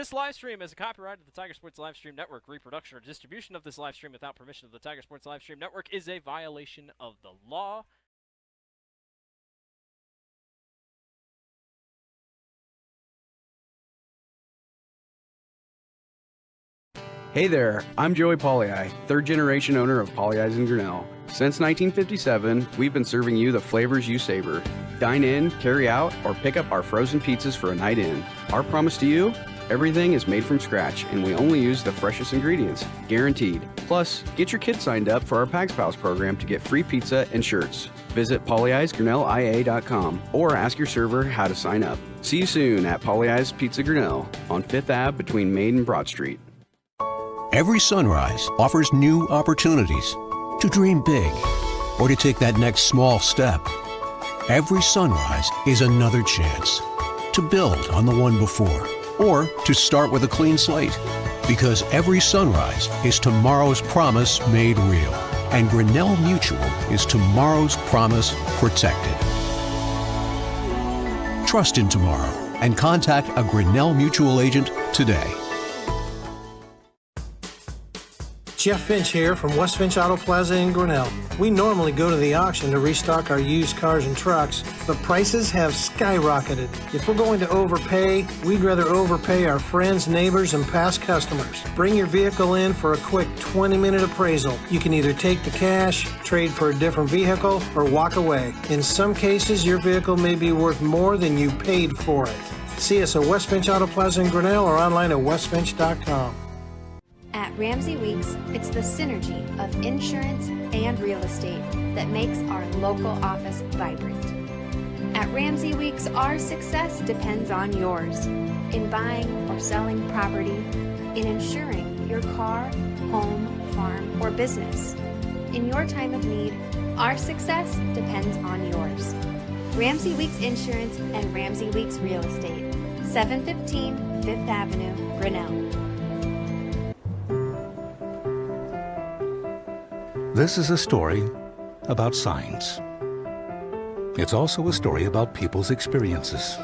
This live stream is a copyright of the Tiger Sports Livestream Network. Reproduction or distribution of this live stream without permission of the Tiger Sports Livestream Network is a violation of the law. Hey there, I'm Joey Pollei, third-generation owner of Polley's in Grinnell. Since 1957, we've been serving you the flavors you savor. Dine in, carry out, or pick up our frozen pizzas for a night in. Our promise to you? Everything is made from scratch, and we only use the freshest ingredients, guaranteed. Plus, get your kids signed up for our Pags Pals program to get free pizza and shirts. Visit polleisgrinnellia.com or ask your server how to sign up. See you soon at Polley's Pizza Grinnell on 5th Ave between Main and Broad Street. Every sunrise offers new opportunities to dream big or to take that next small step. Every sunrise is another chance to build on the one before or to start with a clean slate. Because every sunrise is tomorrow's promise made real. And Grinnell Mutual is tomorrow's promise protected. Trust in tomorrow and contact a Grinnell Mutual agent today. Jeff Finch here from West Finch Auto Plaza in Grinnell. We normally go to the auction to restock our used cars and trucks, but prices have skyrocketed. If we're going to overpay, we'd rather overpay our friends, neighbors, and past customers. Bring your vehicle in for a quick 20-minute appraisal. You can either take the cash, trade for a different vehicle, or walk away. In some cases, your vehicle may be worth more than you paid for it. See us at West Finch Auto Plaza in Grinnell or online at westfinch.com. At Ramsey Weeks, it's the synergy of insurance and real estate that makes our local office vibrant. At Ramsey Weeks, our success depends on yours in buying or selling property, in insuring your car, home, farm, or business. In your time of need, our success depends on yours. Ramsey Weeks Insurance and Ramsey Weeks Real Estate, 715 5th Avenue, Grinnell. This is a story about signs. It's also a story about people's experiences.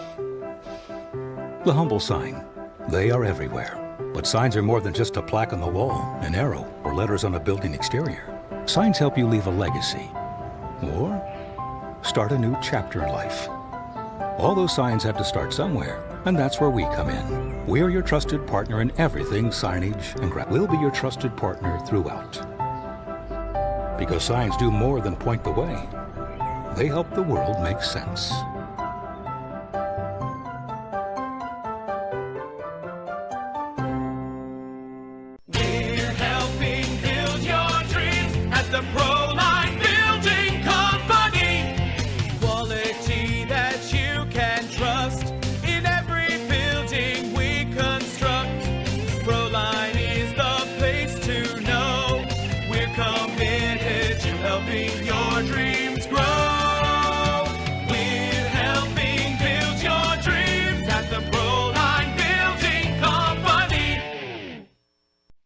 The humble sign. They are everywhere. But signs are more than just a plaque on the wall, an arrow, or letters on a building exterior. Signs help you leave a legacy or start a new chapter in life. All those signs have to start somewhere, and that's where we come in. We're your trusted partner in everything signage and we'll be your trusted partner throughout. Because signs do more than point the way. They help the world make sense. We're helping build your dreams at the Proline Building Company. Quality that you can trust in every building we construct. Proline is the place to know. We're committed to helping your dreams grow. We're helping build your dreams at the Proline Building Company.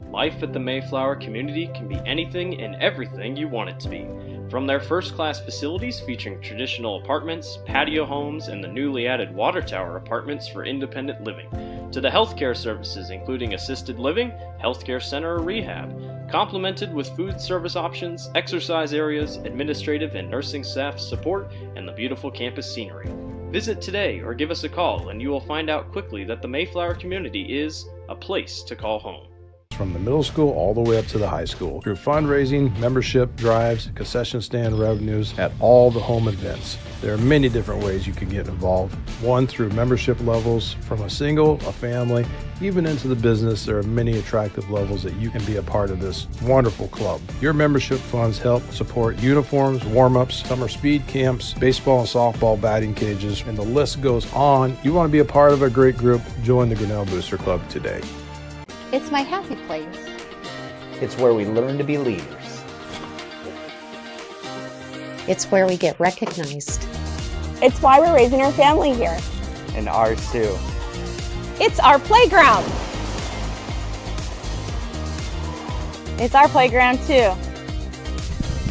Life at the Mayflower community can be anything and everything you want it to be. From their first-class facilities featuring traditional apartments, patio homes, and the newly added water tower apartments for independent living, to the healthcare services including assisted living, healthcare center or rehab, complemented with food service options, exercise areas, administrative and nursing staff support, and the beautiful campus scenery. Visit today or give us a call and you will find out quickly that the Mayflower community is a place to call home. From the middle school all the way up to the high school, through fundraising, membership drives, concession stand revenues at all the home events. There are many different ways you can get involved. One, through membership levels from a single, a family, even into the business. There are many attractive levels that you can be a part of this wonderful club. Your membership funds help support uniforms, warm-ups, summer speed camps, baseball and softball batting cages, and the list goes on. You want to be a part of a great group? Join the Grinnell Booster Club today. It's my happy place. It's where we learn to be leaders. It's where we get recognized. It's why we're raising our family here. And ours too. It's our playground. It's our playground too.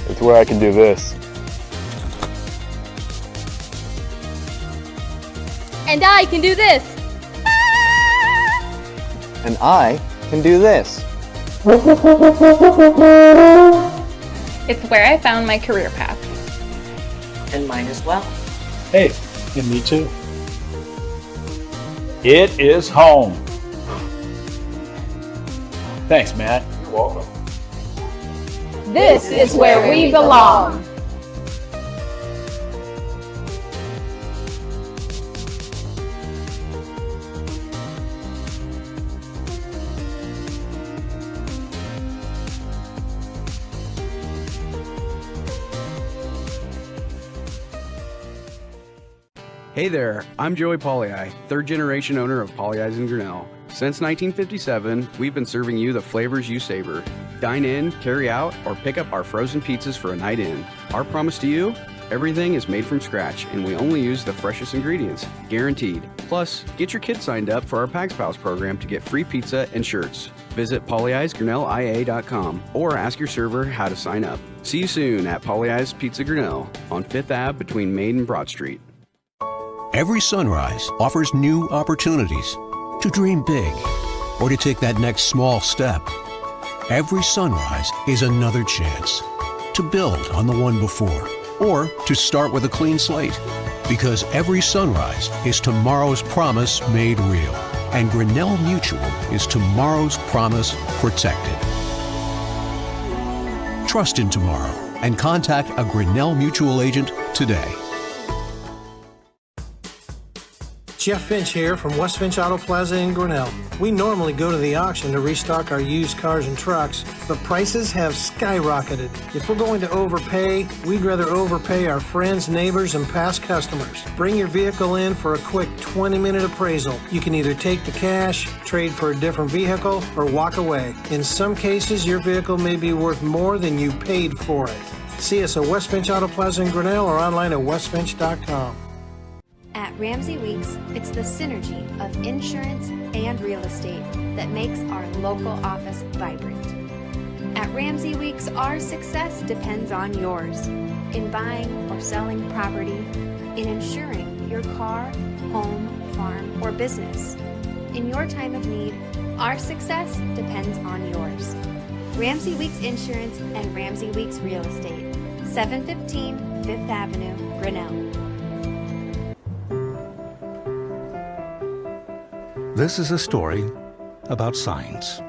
It's where I can do this. And I can do this. And I can do this. It's where I found my career path. And mine as well. Hey, and me too. It is home. Thanks, Matt. You're welcome. This is where we belong. Hey there, I'm Joey Pollei, third generation owner of Polley's in Grinnell. Since 1957, we've been serving you the flavors you savor. Dine in, carry out, or pick up our frozen pizzas for a night in. Our promise to you? Everything is made from scratch and we only use the freshest ingredients, guaranteed. Plus, get your kids signed up for our Pags Pals program to get free pizza and shirts. Visit polleisgrinnellia.com or ask your server how to sign up. See you soon at Polley's Pizza Grinnell on 5th Ave between Main and Broad Street. Every sunrise offers new opportunities to dream big or to take that next small step. Every sunrise is another chance to build on the one before or to start with a clean slate. Because every sunrise is tomorrow's promise made real. And Grinnell Mutual is tomorrow's promise protected. Trust in tomorrow and contact a Grinnell Mutual agent today. Jeff Finch here from West Finch Auto Plaza in Grinnell. We normally go to the auction to restock our used cars and trucks, but prices have skyrocketed. If we're going to overpay, we'd rather overpay our friends, neighbors, and past customers. Bring your vehicle in for a quick 20-minute appraisal. You can either take the cash, trade for a different vehicle, or walk away. In some cases, your vehicle may be worth more than you paid for it. See us at West Finch Auto Plaza in Grinnell or online at westfinch.com. At Ramsey Weeks, it's the synergy of insurance and real estate that makes our local office vibrant. At Ramsey Weeks, our success depends on yours in buying or selling property, in insuring your car, home, farm, or business. In your time of need, our success depends on yours. Ramsey Weeks Insurance and Ramsey Weeks Real Estate, 715 5th Avenue, Grinnell. This is a story about signs.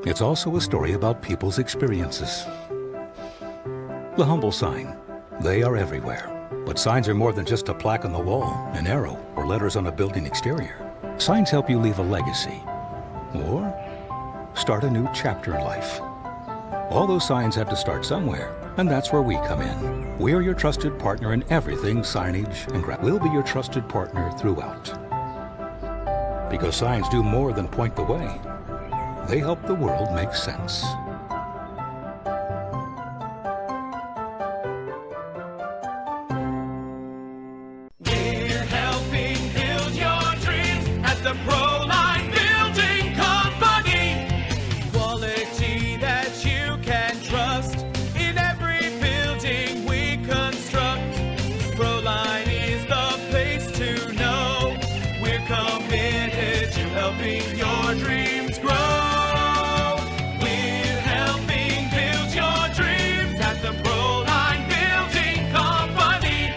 It's also a story about people's experiences. The humble sign. They are everywhere. But signs are more than just a plaque on the wall, an arrow, or letters on a building exterior. Signs help you leave a legacy or start a new chapter in life. All those signs have to start somewhere, and that's where we come in. We're your trusted partner in everything signage and we'll be your trusted partner throughout. Because signs do more than point the way. They help the world make sense. We're helping build your dreams at the Proline Building Company. Quality that you can trust in every building we construct. Proline is the place to know. We're committed to helping your dreams grow. We're helping build your dreams at the Proline Building Company.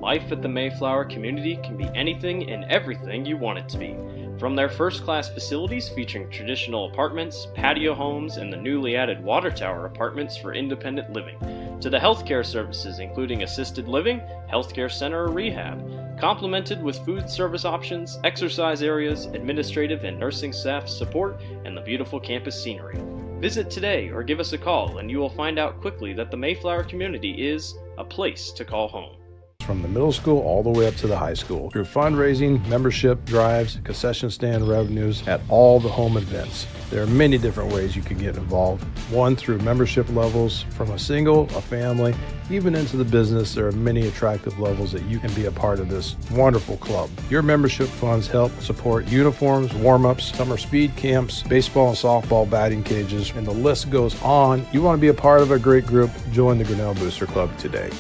Life at the Mayflower community can be anything and everything you want it to be. From their first-class facilities featuring traditional apartments, patio homes, and the newly added water tower apartments for independent living, to the healthcare services including assisted living, healthcare center or rehab, complemented with food service options, exercise areas, administrative and nursing staff support, and the beautiful campus scenery. Visit today or give us a call and you will find out quickly that the Mayflower community is a place to call home. From the middle school all the way up to the high school, through fundraising, membership drives, concession stand revenues at all the home events. There are many different ways you can get involved. One, through membership levels from a single, a family, even into the business. There are many attractive levels that you can be a part of this wonderful club. Your membership funds help support uniforms, warm-ups, summer speed camps, baseball and softball batting cages, and the list goes on. You want to be a part of a great group? Join the Grinnell Booster Club today.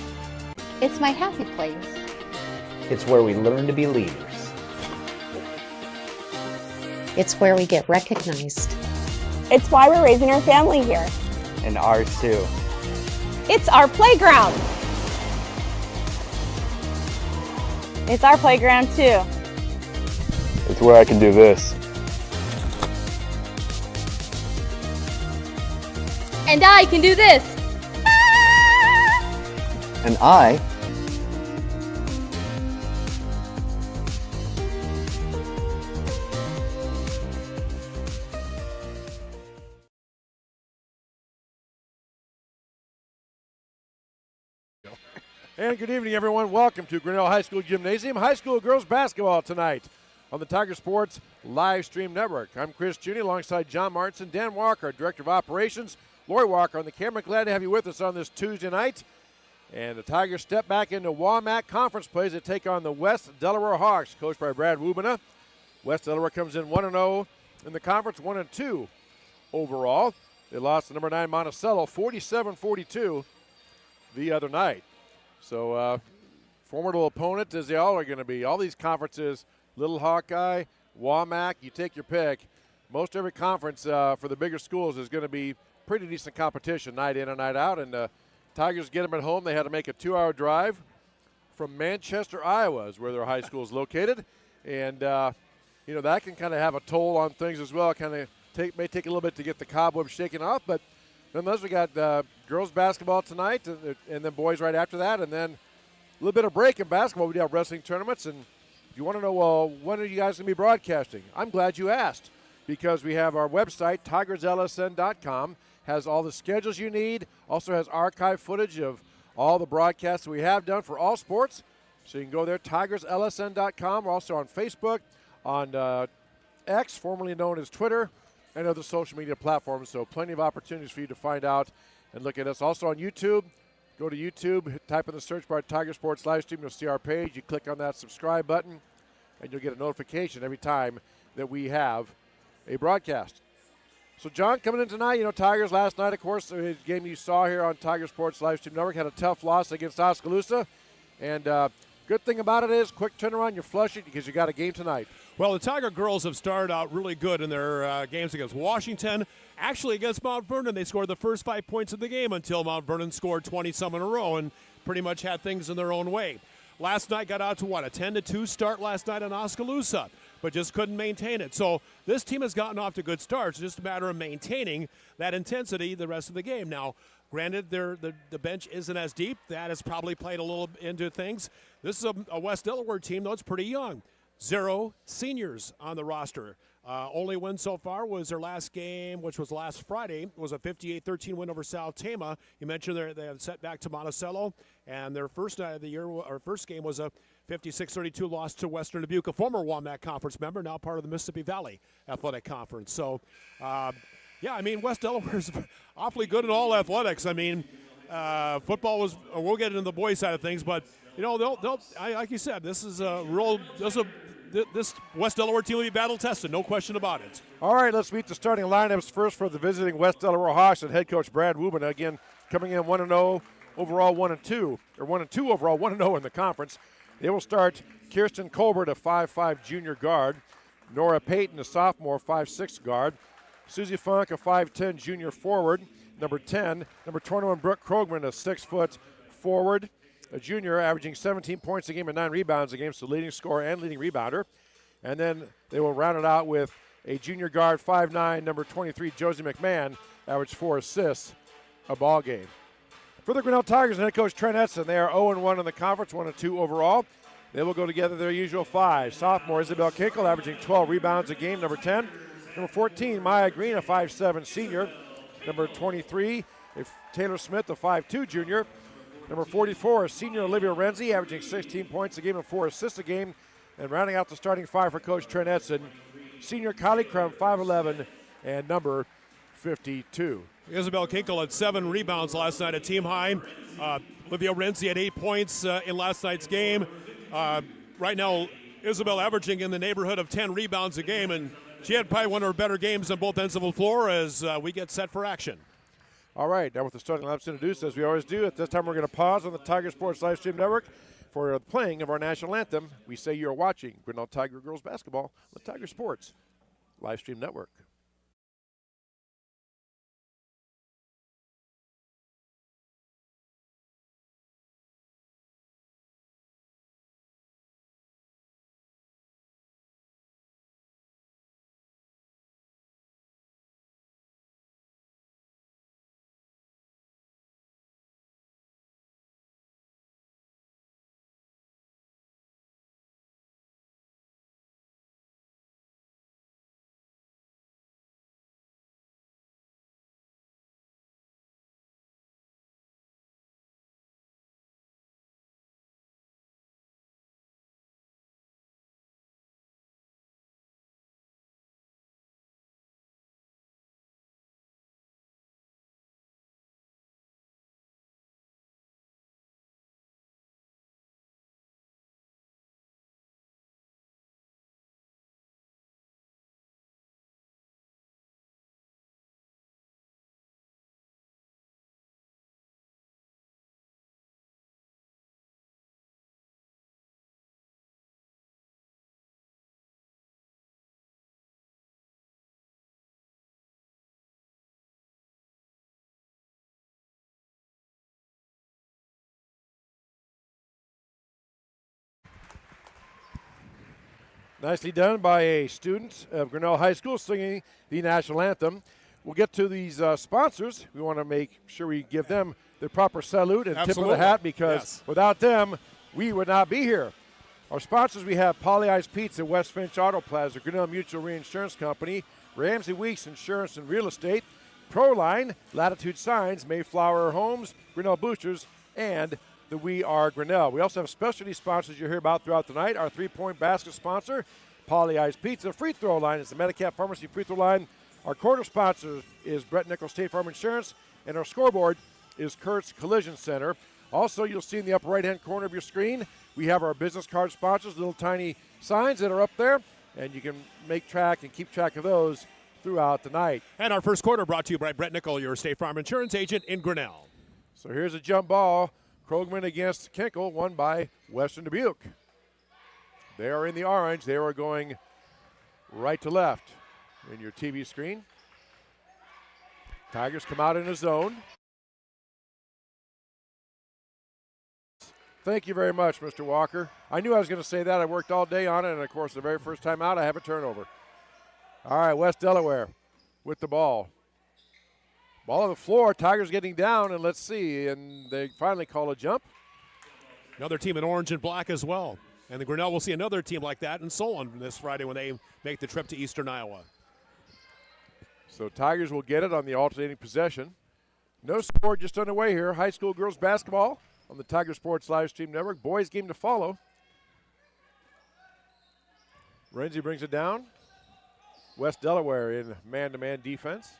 It's my happy place. It's where we learn to be leaders. It's where we get recognized. It's why we're raising our family here. And ours too. It's our playground. It's our playground too. It's where I can do this. And I can do this. And I And good evening, everyone. Welcome to Grinnell High School Gymnasium High School Girls Basketball tonight on the Tiger Sports Live Stream Network. I'm Chris Juny alongside John Martinson, Dan Walker, Director of Operations, Lori Walker on the camera. Glad to have you with us on this Tuesday night. And the Tigers step back into WAMAC conference plays to take on the West Delaware Hawks, coached by Brad Wubena. West Delaware comes in 1-0 in the conference, 1-2 overall. They lost to number 9 Monticello 47-42 the other night. So formidable opponent as they all are going to be. All these conferences, Little Hawkeye, WAMAC, you take your pick. Most every conference for the bigger schools is going to be pretty decent competition night in and night out. And Tigers get them at home. They had to make a 2-hour drive from Manchester, Iowa, is where their high school is located. And, you know, that can kind of have a toll on things as well. Kind of may take a little bit to get the cobwebs shaken off. But nonetheless, we got girls basketball tonight and then boys right after that. And then a little bit of break in basketball. We do have wrestling tournaments. And if you want to know, well, when are you guys going to be broadcasting? I'm glad you asked, because we have our website, tigerslsn.com. Has all the schedules you need, also has archive footage of all the broadcasts we have done for all sports. So you can go there, tigerslsn.com. We're also on Facebook, on X, formerly known as Twitter, and other social media platforms. So plenty of opportunities for you to find out and look at us. Also on YouTube, go to YouTube, type in the search bar Tiger Sports Livestream. You'll see our page. You click on that subscribe button, and you'll get a notification every time that we have a broadcast. So, John, coming in tonight, you know, Tigers last night, of course, the game you saw here on Tiger Sports Livestream Network, had a tough loss against Oskaloosa. And good thing about it is, quick turnaround, you're flushing because you got a game tonight. Well, the Tiger girls have started out really good in their games against Washington. Actually, against Mount Vernon, they scored the first 5 points of the game until Mount Vernon scored 20-some in a row and pretty much had things in their own way. Last night got out to, a 10-2 start last night on Oskaloosa, but just couldn't maintain it. So this team has gotten off to good starts. It's just a matter of maintaining that intensity the rest of the game. Now, granted, the bench isn't as deep. That has probably played a little into things. This is a West Delaware team, though. It's pretty young. 0 seniors on the roster. Only win so far was their last game, which was last Friday. It was a 58-13 win over South Tama. You mentioned they had set back to Monticello, and their first night of the year, or first game, was a 56-32 loss to Western Dubuque, a former WAMAC conference member, now part of the Mississippi Valley Athletic Conference. So, yeah, I mean, West Delaware's awfully good in all athletics. I mean, football was. We'll get into the boys' side of things, but you know, they'll. Like you said, this is a real. This West Delaware team will be battle tested, no question about it. All right, let's meet the starting lineups first for the visiting West Delaware Hawks and head coach Brad Wubena. Again, coming in 1-0 overall, 1-2, or 1-2 overall, 1-0 in the conference. They will start Kirsten Colbert, a 5'5 junior guard. Nora Payton, a sophomore, 5'6 guard. Susie Funk, a 5'10 junior forward. Number 10. Number 21, Brooke Krogman, a 6-foot forward. A junior, averaging 17 points a game and 9 rebounds a game, so leading scorer and leading rebounder. And then they will round it out with a junior guard, 5'9", number 23, Josie McMahon, averaged 4 assists a ball game. For the Grinnell Tigers and head coach Trent Edson, they are 0-1 in the conference, 1-2 overall. They will go together their usual 5. Sophomore Isabel Kinkel, averaging 12 rebounds a game, number 10. Number 14, Maya Green, a 5'7 senior. Number 23, Taylor Smith, a 5'2 junior. Number 44, senior Olivia Renzi, averaging 16 points a game and 4 assists a game. And rounding out the starting 5 for coach Trent Edson, senior Kylie Crum, 5'11", and number 52. Isabel Kinkel had 7 rebounds last night, a team high. Olivia Renzi had 8 points in last night's game. Right now, Isabel averaging in the neighborhood of 10 rebounds a game, and she had probably one of her better games on both ends of the floor as we get set for action. All right, now with the starting lineups introduced, as we always do, at this time we're going to pause on the Tiger Sports Livestream Network for the playing of our national anthem. We say you're watching Grinnell Tiger Girls Basketball with Tiger Sports live stream network. Nicely done by a student of Grinnell High School singing the national anthem. We'll get to these sponsors. We want to make sure we give them the proper salute and tip of the hat because without them, we would not be here. Our sponsors, we have Polly Ice Pizza, West Finch Auto Plaza, Grinnell Mutual Reinsurance Company, Ramsey Weeks Insurance and Real Estate, Proline, Latitude Signs, Mayflower Homes, Grinnell Boosters, and the We Are Grinnell. We also have specialty sponsors you'll hear about throughout the night. Our three-point basket sponsor, Polly Ice Pizza. Free throw line is the Medicap Pharmacy free throw line. Our quarter sponsor is Brett Nichols State Farm Insurance, and our scoreboard is Kurt's Collision Center. Also, you'll see in the upper right-hand corner of your screen, we have our business card sponsors, little tiny signs that are up there, and you can make track and keep track of those throughout the night. And our first quarter brought to you by Brett Nichols, your State Farm Insurance agent in Grinnell. So here's a jump ball. Krogman against Kinkle, won by Western Dubuque. They are in the orange. They are going right to left in your TV screen. Tigers come out in a zone. Thank you very much, Mr. Walker. I knew I was going to say that. I worked all day on it, and, of course, the very first time out, I have a turnover. All right, West Delaware with the ball. Ball on the floor, Tigers getting down, and let's see, and they finally call a jump. Another team in orange and black as well. And the Grinnell will see another team like that in Solon this Friday when they make the trip to Eastern Iowa. So Tigers will get it on the alternating possession. No score just underway here. High school girls basketball on the Tiger Sports Live Stream Network. Boys game to follow. Renzi brings it down. West Delaware in man-to-man defense.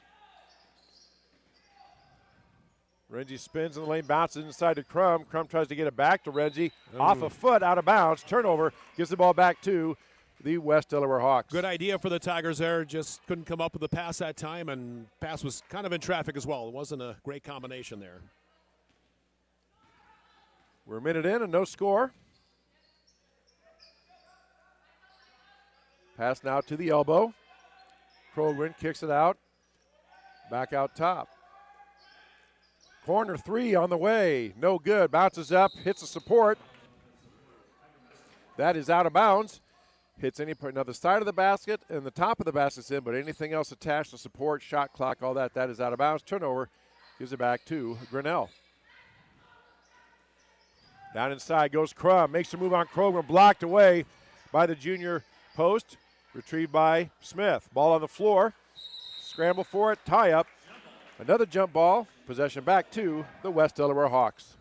Renzi spins in the lane, bounces inside to Crum. Crum tries to get it back to Renzi. Off a foot, out of bounds. Turnover, gives the ball back to the West Delaware Hawks. Good idea for the Tigers there. Just couldn't come up with the pass that time, and pass was kind of in traffic as well. It wasn't a great combination there. We're a minute in and no score. Pass now to the elbow. Krogman kicks it out. Back out top. Corner three on the way. No good. Bounces up, hits the support. That is out of bounds. Hits another side of the basket, and the top of the basket's in, but anything else attached to support, shot clock, all that, that is out of bounds. Turnover gives it back to Grinnell. Down inside goes Crum. Makes a move on Krogman. Blocked away by the junior post. Retrieved by Smith. Ball on the floor. Scramble for it. Tie up. Another jump ball. Possession back to the West Delaware Hawks.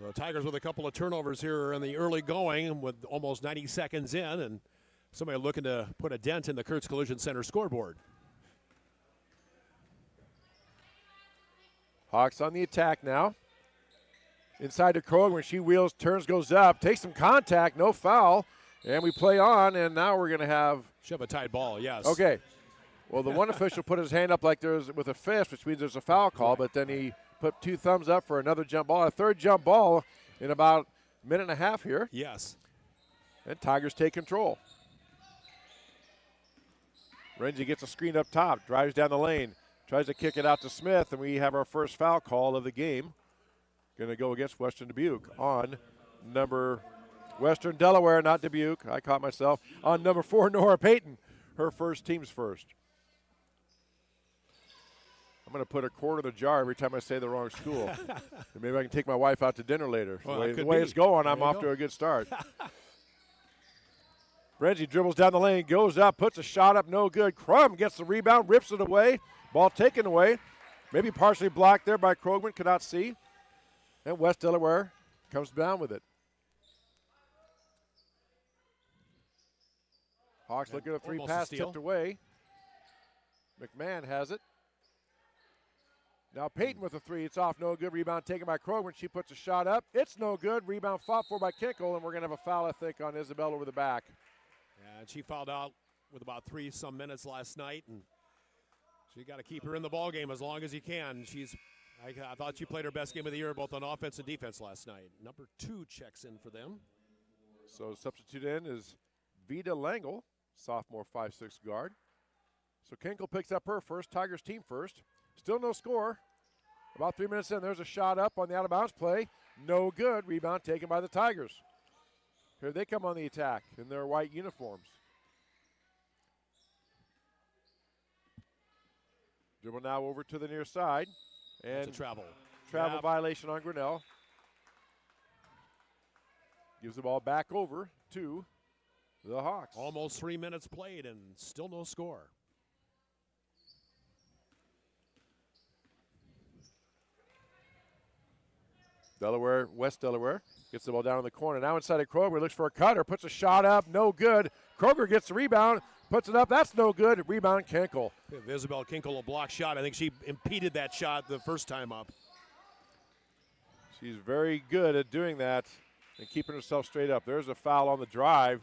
The Tigers with a couple of turnovers here in the early going with almost 90 seconds in, and somebody looking to put a dent in the Kurtz Collision Center scoreboard. Hawks on the attack now. Inside to Krogman when she wheels, turns, goes up, takes some contact, no foul, and we play on, and now we're going to have... Should have a tied ball, yes. Okay. Well, the one official put his hand up like there's with a fist, which means there's a foul call, but then he put two thumbs up for another jump ball. A third jump ball in about a minute and a half here. Yes. And Tigers take control. Renzi gets a screen up top, drives down the lane, tries to kick it out to Smith, and we have our first foul call of the game. Going to go against Western Dubuque on number Western Delaware, not Dubuque. I caught myself. On number 4, Nora Payton, her first, team's first. I'm going to put a quarter in the jar every time I say the wrong school. And maybe I can take my wife out to dinner later. Well, the way it's going, I'm off to a good start. Renzi dribbles down the lane, goes up, puts a shot up, no good. Crum gets the rebound, rips it away. Ball taken away. Maybe partially blocked there by Krogman, could not see. And West Delaware comes down with it. Hawks looking at a three pass, tipped away. McMahon has it. Now Payton with a three. It's off, no good. Rebound taken by Krogman. She puts a shot up. It's no good. Rebound fought for by Kinkle, and we're going to have a foul, I think, on Isabel over the back. Yeah, and she fouled out with about 3-some minutes last night, and so you got to keep her in the ball game as long as you can. I thought she played her best game of the year both on offense and defense last night. Number 2 checks in for them. So substitute in is Vida Langle, sophomore 5'6" guard. So Kinkle picks up her first, Tigers team first. Still no score. About 3 minutes in, there's a shot up on the out-of-bounds play. No good. Rebound taken by the Tigers. Here they come on the attack in their white uniforms. Dribble now over to the near side. And it's a travel. Travel violation on Grinnell. Gives the ball back over to the Hawks. Almost 3 minutes played and still no score. Delaware, West Delaware, gets the ball down in the corner. Now inside of Kroger, looks for a cutter, puts a shot up, no good. Kroger gets the rebound, puts it up, that's no good. Rebound, Kinkle. Isabel Kinkle, a block shot. I think she impeded that shot the first time up. She's very good at doing that and keeping herself straight up. There's a foul on the drive.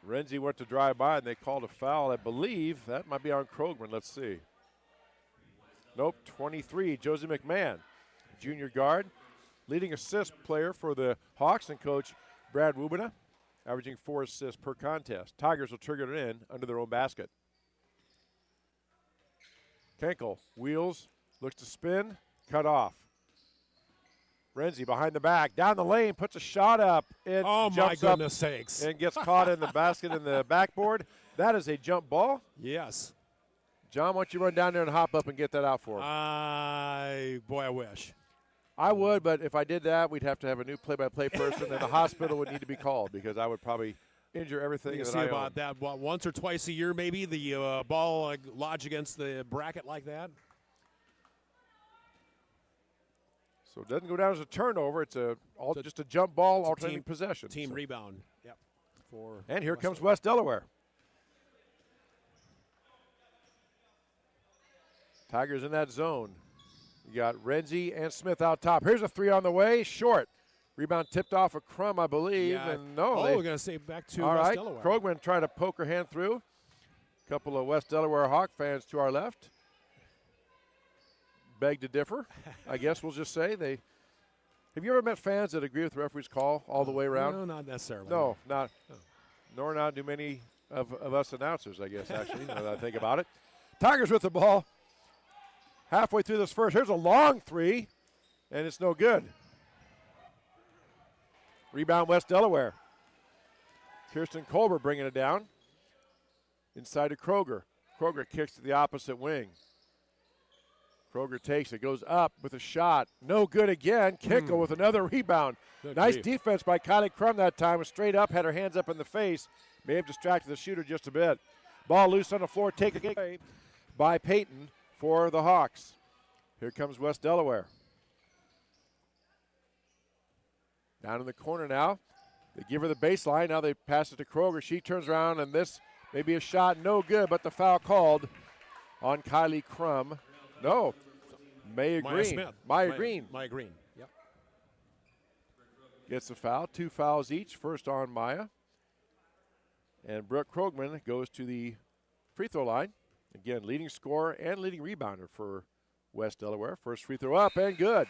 Renzi went to drive by, and they called a foul. I believe that might be on Krogman. Let's see. Nope, 23, Josie McMahon. Junior guard, leading assist player for the Hawks, and coach Brad Wubina, averaging 4 assists per contest. Tigers will trigger it in under their own basket. Kinkle wheels, looks to spin, cut off. Renzi behind the back, down the lane, puts a shot up. It oh jumps my goodness up sakes! And gets caught in the basket in the backboard. That is a jump ball. Yes. John, why don't you run down there and hop up and get that out for him? Boy, I wish. I would, but if I did that, we'd have to have a new play-by-play person, and the hospital would need to be called because I would probably injure everything You that see I about own. that once or twice a year, maybe the ball lodge against the bracket like that. So it doesn't go down as a turnover. It's just a jump ball, alternating possession. Team rebound. Yep. And here comes West Delaware. Tigers in that zone. You got Renzi and Smith out top. Here's a three on the way, short. Rebound tipped off a Crum, I believe. Yeah. And no, we're going to say back to West Delaware. Krogman trying to poke her hand through. A couple of West Delaware Hawk fans to our left. Beg to differ, I guess we'll just say. Have you ever met fans that agree with the referee's call all the way around? No, not necessarily. No, not. No. Nor not do many of us announcers, I guess, actually, now that I think about it. Tigers with the ball. Halfway through this first, here's a long three, and it's no good. Rebound West Delaware. Kirsten Colbert bringing it down. Inside to Kroger. Kroger kicks to the opposite wing. Kroger takes it, goes up with a shot. No good again. Kinkle with another rebound. Good nice deep. defense by Kylie Crum that time. Was straight up, had her hands up in the face. May have distracted the shooter just a bit. Ball loose on the floor, taken away by Payton for the Hawks. Here comes West Delaware. Down in the corner now. They give her the baseline. Now they pass it to Kroger. She turns around, and this may be a shot. No good, but the foul called on Kylie Crum. No. Maya Maya Green. Smith. Maya Green. Maya Green. Yep. Gets a foul. 2 fouls each. First on Maya. And Brooke Krogman goes to the free throw line. Again, leading scorer and leading rebounder for West Delaware. First free throw up and good.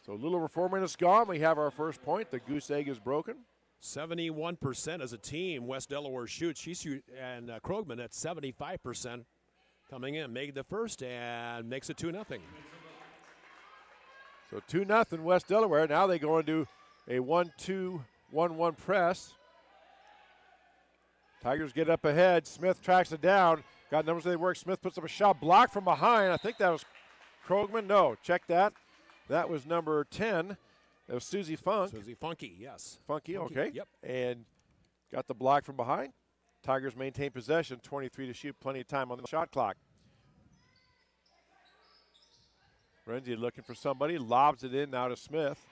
So a little over 4 minutes gone. We have our first point. The goose egg is broken. 71% as a team. West Delaware shoots. And Krogman at 75% coming in. Made the first and makes it 2-0. So 2-0 West Delaware. Now they go into a 1-2-1-1 press. Tigers get up ahead. Smith tracks it down. Got numbers they work. Smith puts up a shot blocked from behind. I think that was Krogman. No, check that. That was number 10. That was Susie Funk. Susie Funky, yes. Funky, okay. Yep. And got the block from behind. Tigers maintain possession. 23 to shoot. Plenty of time on the shot clock. Renzi looking for somebody. Lobs it in now to Smith.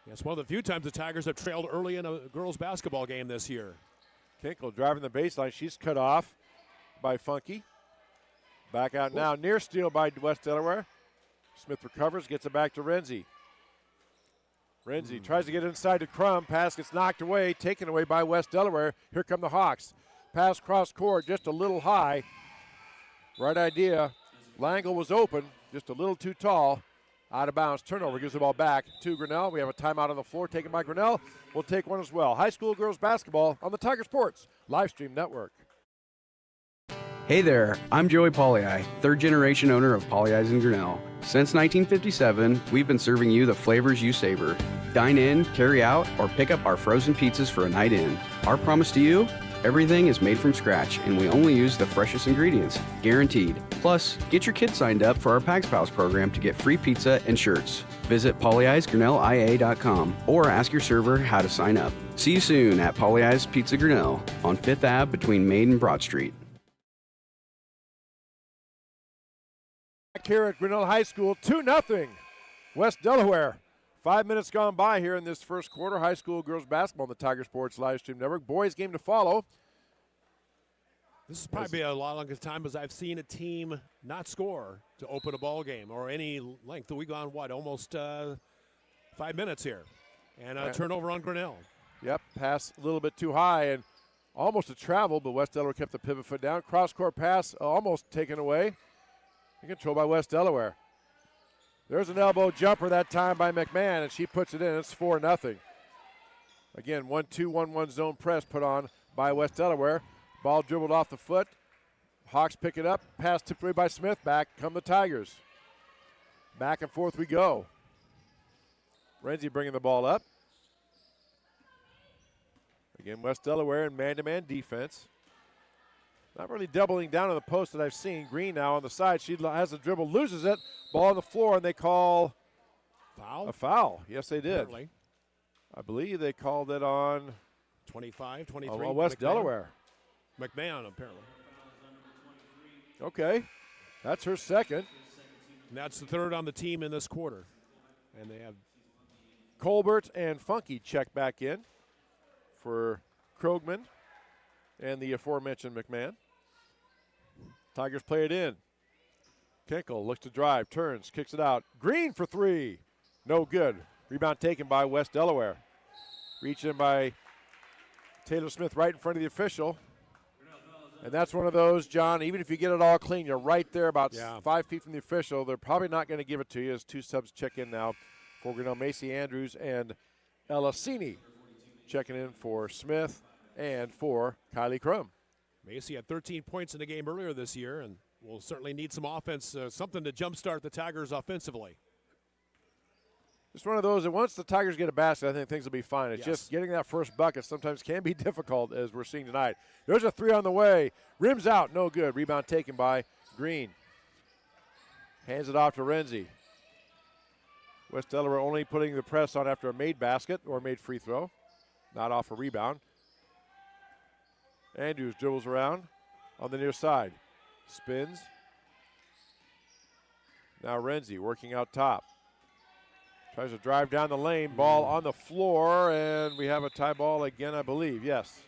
Yes, one of the few times the Tigers have trailed early in a girls' basketball game this year. Kinkle driving the baseline. She's cut off by Funky. Back out now. Near steal by West Delaware. Smith recovers, gets it back to Renzi. Renzi tries to get inside to Crum. Pass gets knocked away, taken away by West Delaware. Here come the Hawks. Pass cross court, just a little high. Right idea. Langle was open, just a little too tall. Out of bounds. Turnover gives the ball back to Grinnell. We have a timeout on the floor taken by Grinnell. We'll take one as well. High school girls basketball on the Tiger Sports Livestream Network. Hey there, I'm Joey Pollei, third generation owner of Polley's in Grinnell. Since 1957, we've been serving you the flavors you savor. Dine in, carry out, or pick up our frozen pizzas for a night in. Our promise to you? Everything is made from scratch, and we only use the freshest ingredients, guaranteed. Plus, get your kids signed up for our Pags Pals program to get free pizza and shirts. Visit polleisgrinnellia.com or ask your server how to sign up. See you soon at Polley's Pizza Grinnell on 5th Ave between Main and Broad Street. Back here at Grinnell High School, 2-0 West Delaware. 5 minutes gone by here in this first quarter. High school girls basketball on the Tiger Sports Livestream Network. Boys game to follow. This is probably a lot longer time as I've seen a team not score to open a ball game or any length. We've gone, almost 5 minutes here. And a turnover on Grinnell. Yep, pass a little bit too high and almost a travel, but West Delaware kept the pivot foot down. Cross-court pass almost taken away. Controlled by West Delaware. There's an elbow jumper that time by McMahon, and she puts it in. It's 4-0. Again, 1-2-1-1 zone press put on by West Delaware. Ball dribbled off the foot. Hawks pick it up. Pass tipped away by Smith. Back come the Tigers. Back and forth we go. Renzi bringing the ball up. Again, West Delaware in man-to-man defense. Not really doubling down on the post that I've seen. Green now on the side. She has the dribble, loses it. Ball on the floor, and they call foul. A foul. Yes, they did. Apparently. I believe they called it on 25, 23. West McMahon. Delaware. McMahon, apparently. Okay. That's her second. And that's the third on the team in this quarter. And they have Colbert and Funky check back in for Krogman and the aforementioned McMahon. Tigers play it in. Kinkle looks to drive, turns, kicks it out. Green for three. No good. Rebound taken by West Delaware. Reached in by Taylor Smith right in front of the official. And that's one of those, John, even if you get it all clean, you're right there about 5 feet from the official. They're probably not going to give it to you as two subs check in now for Grinnell. Macy Andrews and Ella Cini checking in for Smith and for Kylie Crum. Macy had 13 points in the game earlier this year, and will certainly need some offense, something to jumpstart the Tigers offensively. Just one of those that once the Tigers get a basket, I think things will be fine. It's just getting that first bucket sometimes can be difficult, as we're seeing tonight. There's a three on the way. Rims out, no good. Rebound taken by Green. Hands it off to Renzi. West Delaware only putting the press on after a made basket or made free throw. Not off a rebound. Andrews dribbles around on the near side. Spins. Now Renzi working out top. Tries to drive down the lane. Ball on the floor, and we have a tie ball again, I believe. Yes.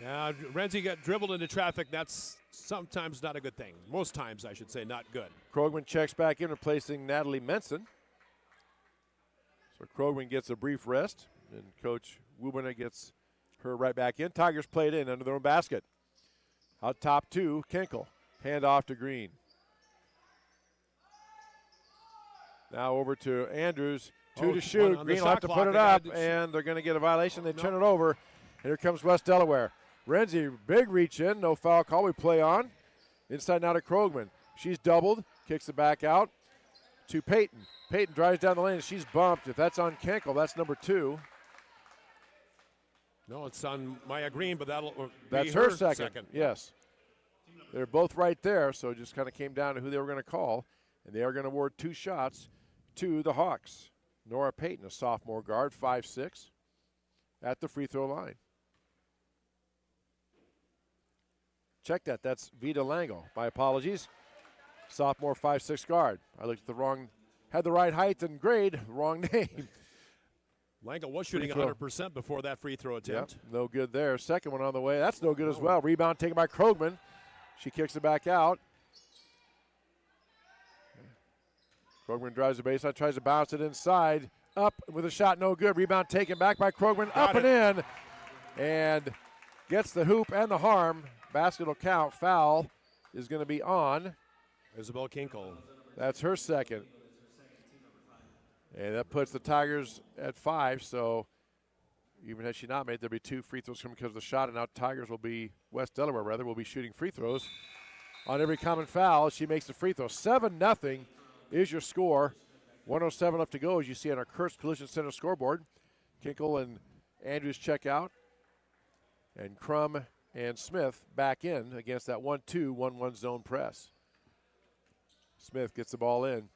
Yeah, Renzi got dribbled into traffic. That's sometimes not a good thing. Most times, I should say, not good. Krogman checks back in, replacing Natalie Menson. So Krogman gets a brief rest, and Coach Wubena gets her right back in. Tigers play it in under their own basket. Out top two, Kinkle. Hand off to Green. Now over to Andrews. Two to shoot. Green will have to put it up, and they're going to get a violation. They turn it over. Here comes West Delaware. Renzi, big reach in. No foul call. We play on. Inside now to Krogman. She's doubled. Kicks it back out to Peyton. Peyton drives down the lane. She's bumped. If that's on Kenkel, that's number 2. No, it's on Maya Green, but that's her second. Yes. They're both right there, so it just kind of came down to who they were going to call. And they are going to award 2 shots to the Hawks. Nora Payton, a sophomore guard, 5'6", at the free throw line. Check that. That's Vita Lango. My apologies. Sophomore 5'6" guard. I looked at had the right height and grade, wrong name. Lango was shooting 100% before that free throw attempt. Yep, no good there. Second one on the way. That's no good as well. Rebound taken by Krogman. She kicks it back out. Krogman drives the baseline, tries to bounce it inside. Up with a shot, no good. Rebound taken back by Krogman. Up and in. And gets the hoop and the harm. Basket will count. Foul is going to be on Isabel Kinkel. That's her second. And that puts the Tigers at 5. So even had she not made, there'll be 2 free throws coming because of the shot. And now Tigers West Delaware will be shooting free throws on every common foul. She makes the free throw. 7-0 is your score. 1:07 left to go, as you see on our Kurtz Collision Center scoreboard. Kinkel and Andrews check out. And Crum and Smith back in against that 1-2-1-1 zone press. Smith gets the ball in.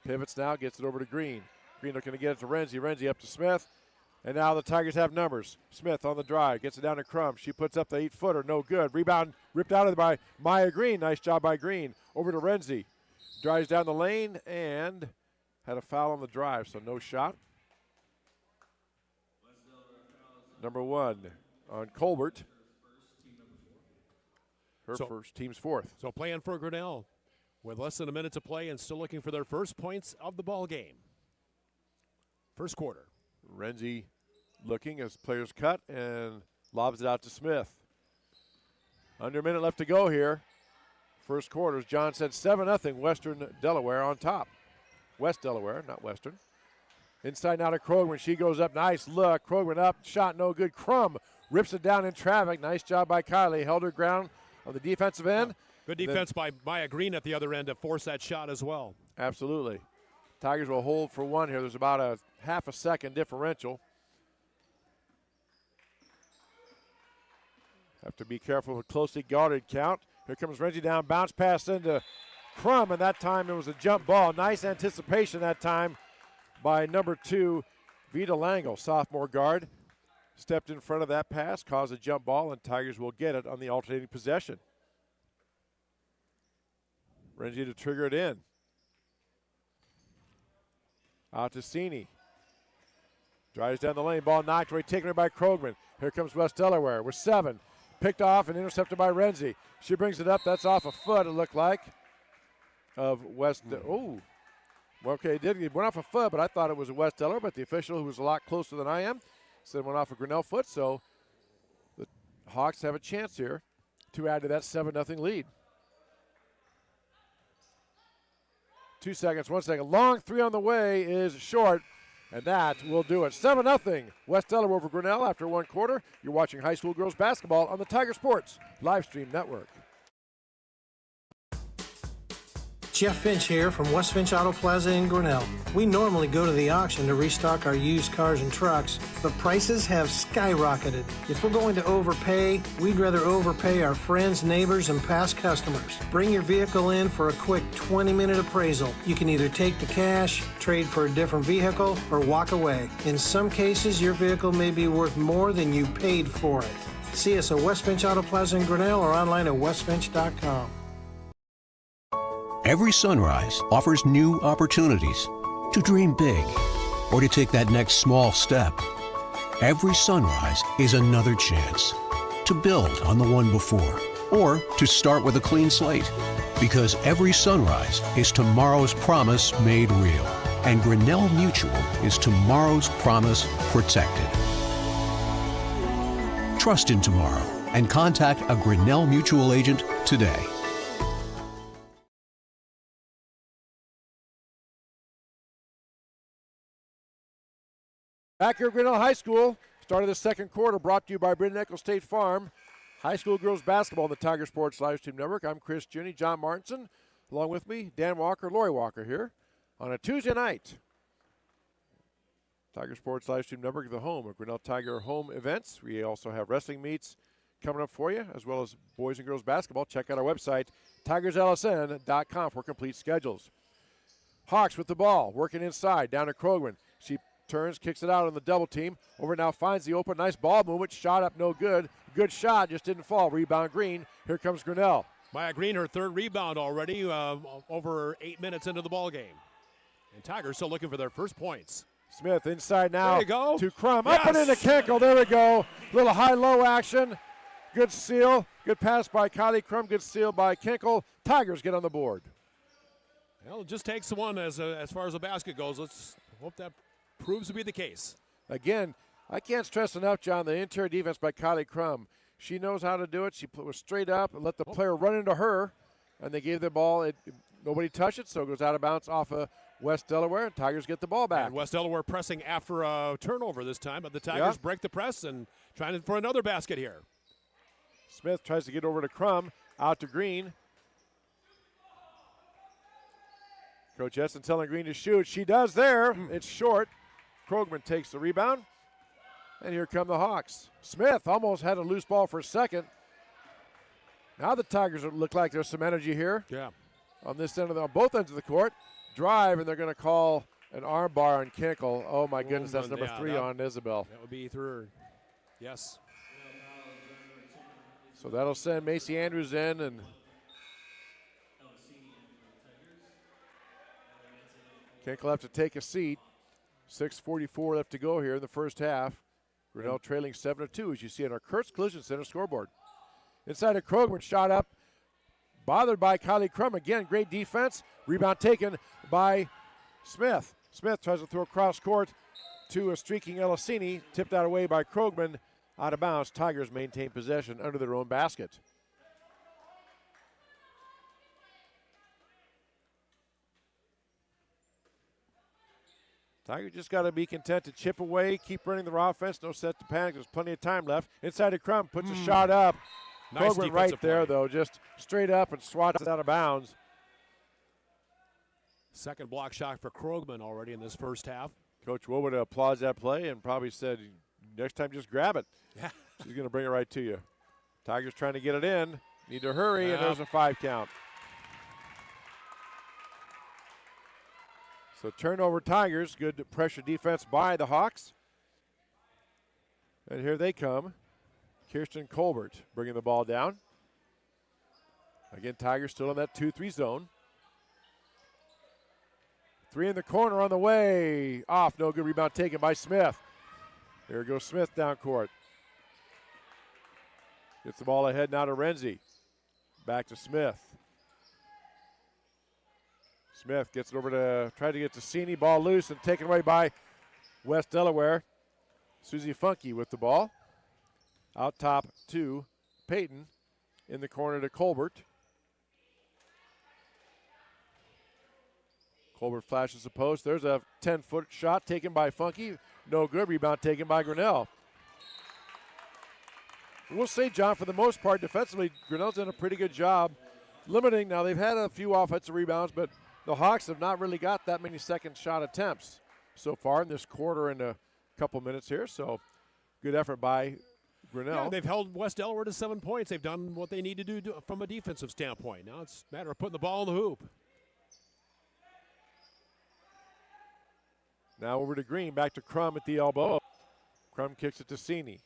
Pivots now, gets it over to Green. Green looking to get it to Renzi. Renzi up to Smith. And now the Tigers have numbers. Smith on the drive, gets it down to Crum. She puts up the 8-footer, no good. Rebound ripped out of there by Maya Green. Nice job by Green. Over to Renzi. Drives down the lane and had a foul on the drive, so no shot. Number 1 on Colbert. Her first, team's 4th. So playing for Grinnell with less than a minute to play and still looking for their first points of the ball game. First quarter. Renzi looking as players cut and lobs it out to Smith. Under a minute left to go here. First quarter, as John said, 7-0 Western Delaware on top. West Delaware, not Western. Inside now to Krogman. She goes up. Nice look. Krogman up. Shot no good. Crum rips it down in traffic. Nice job by Kylie. Held her ground on the defensive end. Good defense by Maya Green at the other end to force that shot as well. Absolutely. Tigers will hold for 1 here. There's about a half a second differential. Have to be careful of a closely guarded count. Here comes Renzi down. Bounce pass into Crum, and that time it was a jump ball. Nice anticipation that time by number 2, Vita Lango, sophomore guard. Stepped in front of that pass, caused a jump ball, and Tigers will get it on the alternating possession. Renzi to trigger it in. Out to Cini. Drives down the lane, ball knocked away, taken away by Krogman. Here comes West Delaware with 7. Picked off and intercepted by Renzi. She brings it up, that's off a foot, it looked like, of West. Oh, okay, it went off a foot, but I thought it was a West Delaware, but the official, who was a lot closer than I am, said it went off a Grinnell foot, so the Hawks have a chance here to add to that 7-0 lead. 2 seconds, 1 second. Long 3 on the way is short, and that will do it. 7-0 West Delaware over Grinnell after 1 quarter. You're watching high school girls basketball on the Tiger Sports live stream network. Jeff Finch here from West Finch Auto Plaza in Grinnell. We normally go to the auction to restock our used cars and trucks, but prices have skyrocketed. If we're going to overpay, we'd rather overpay our friends, neighbors, and past customers. Bring your vehicle in for a quick 20-minute appraisal. You can either take the cash, trade for a different vehicle, or walk away. In some cases, your vehicle may be worth more than you paid for it. See us at West Finch Auto Plaza in Grinnell or online at westfinch.com. Every sunrise offers new opportunities to dream big or to take that next small step. Every sunrise is another chance to build on the one before or to start with a clean slate. Because every sunrise is tomorrow's promise made real. And Grinnell Mutual is tomorrow's promise protected. Trust in tomorrow and contact a Grinnell Mutual agent today. Back here at Grinnell High School, start of the second quarter, brought to you by Britain State Farm. High school girls basketball on the Tiger Sports Livestream Network. I'm Chris Juni, John Martinson, along with me, Dan Walker, Lori Walker here on a Tuesday night. Tiger Sports Livestream Network, the home of Grinnell Tiger home events. We also have wrestling meets coming up for you, as well as boys and girls basketball. Check out our website, tigerslsn.com, for complete schedules. Hawks with the ball, working inside, down to Krogman. She turns, kicks it out on the double team. Over now, finds the open. Nice ball movement. Shot up, no good. Good shot, just didn't fall. Rebound Green. Here comes Grinnell. Maya Green, her third rebound already, over 8 minutes into the ball game. And Tigers still looking for their first points. Smith inside now there you go. to Crum. Yes. Up and into Kenkel. There we go. Little high-low action. Good steal. Good pass by Kylie Crum. Good steal by Kenkel. Tigers get on the board. Well, it just takes one as far as the basket goes. Let's hope that proves to be the case. Again, I can't stress enough, John, the interior defense by Kylie Crum. She knows how to do it. She was straight up and let the player run into her, and they gave the ball. Nobody touched it, so it goes out of bounds off of West Delaware, and Tigers get the ball back. And West Delaware pressing after a turnover this time, but the Tigers break the press and trying for another basket here. Smith tries to get over to Crum, out to Green. Coach Essen telling Green to shoot. She does there. It's short. Krogman takes the rebound. And here come the Hawks. Smith almost had a loose ball for a second. Now the Tigers look like there's some energy here. Yeah. On this end on both ends of the court. Drive, and they're going to call an arm bar on Kenkel. Oh, my goodness, that's number 3 on Isabel. That would be through. Yes. So that'll send Macy Andrews in, and Kenkel will have to take a seat. 6:44 left to go here in the first half. Grinnell trailing 7-2, as you see on our Kurtz Collision Center scoreboard. Inside of Krogman, shot up. Bothered by Kylie Crum. Again, great defense. Rebound taken by Smith. Smith tries to throw across court to a streaking Elisini. Tipped out away by Krogman. Out of bounds. Tigers maintain possession under their own basket. Tigers just got to be content to chip away, keep running their offense. No set to panic. There's plenty of time left. Inside of Crum, puts a shot up. Nice Krogman right there, play. though, just straight up and swats it out of bounds. Second block shot for Krogman already in this first half. Coach Wood applauds that play and probably said, next time just grab it. Yeah. She's going to bring it right to you. Tigers trying to get it in. Need to hurry, and there's a 5 count. So turnover Tigers. Good pressure defense by the Hawks. And here they come. Kirsten Colbert bringing the ball down. Again, Tigers still in that 2-3 zone. 3 in the corner on the way. Off, no good. Rebound taken by Smith. There goes Smith down court. Gets the ball ahead now to Renzi. Back to Smith. Smith gets it over to, try to get to Cini. Ball loose and taken away by West Delaware. Susie Funky with the ball. Out top to Peyton. In the corner to Colbert. Colbert flashes the post. There's a 10-foot shot taken by Funky. No good. Rebound taken by Grinnell. We'll say, John, for the most part, defensively, Grinnell's done a pretty good job limiting. Now, they've had a few offensive rebounds, but the Hawks have not really got that many second shot attempts so far in this quarter and a couple minutes here. So, good effort by Grinnell. Yeah, they've held West Delaware to 7 points. They've done what they need to do from a defensive standpoint. Now it's a matter of putting the ball in the hoop. Now over to Green, back to Crum at the elbow. Crum kicks it to Cini.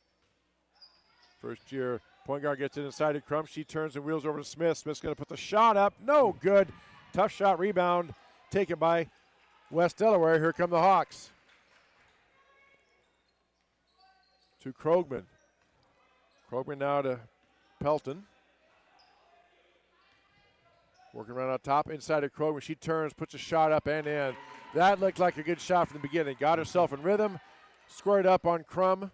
First year point guard gets it inside of Crum. She turns and wheels over to Smith. Smith's going to put the shot up. No good. Tough shot rebound taken by West Delaware. Here come the Hawks. To Krogman. Krogman now to Pelton. Working around on top, inside of Krogman. She turns, puts a shot up and in. That looked like a good shot from the beginning. Got herself in rhythm, squared up on Crum,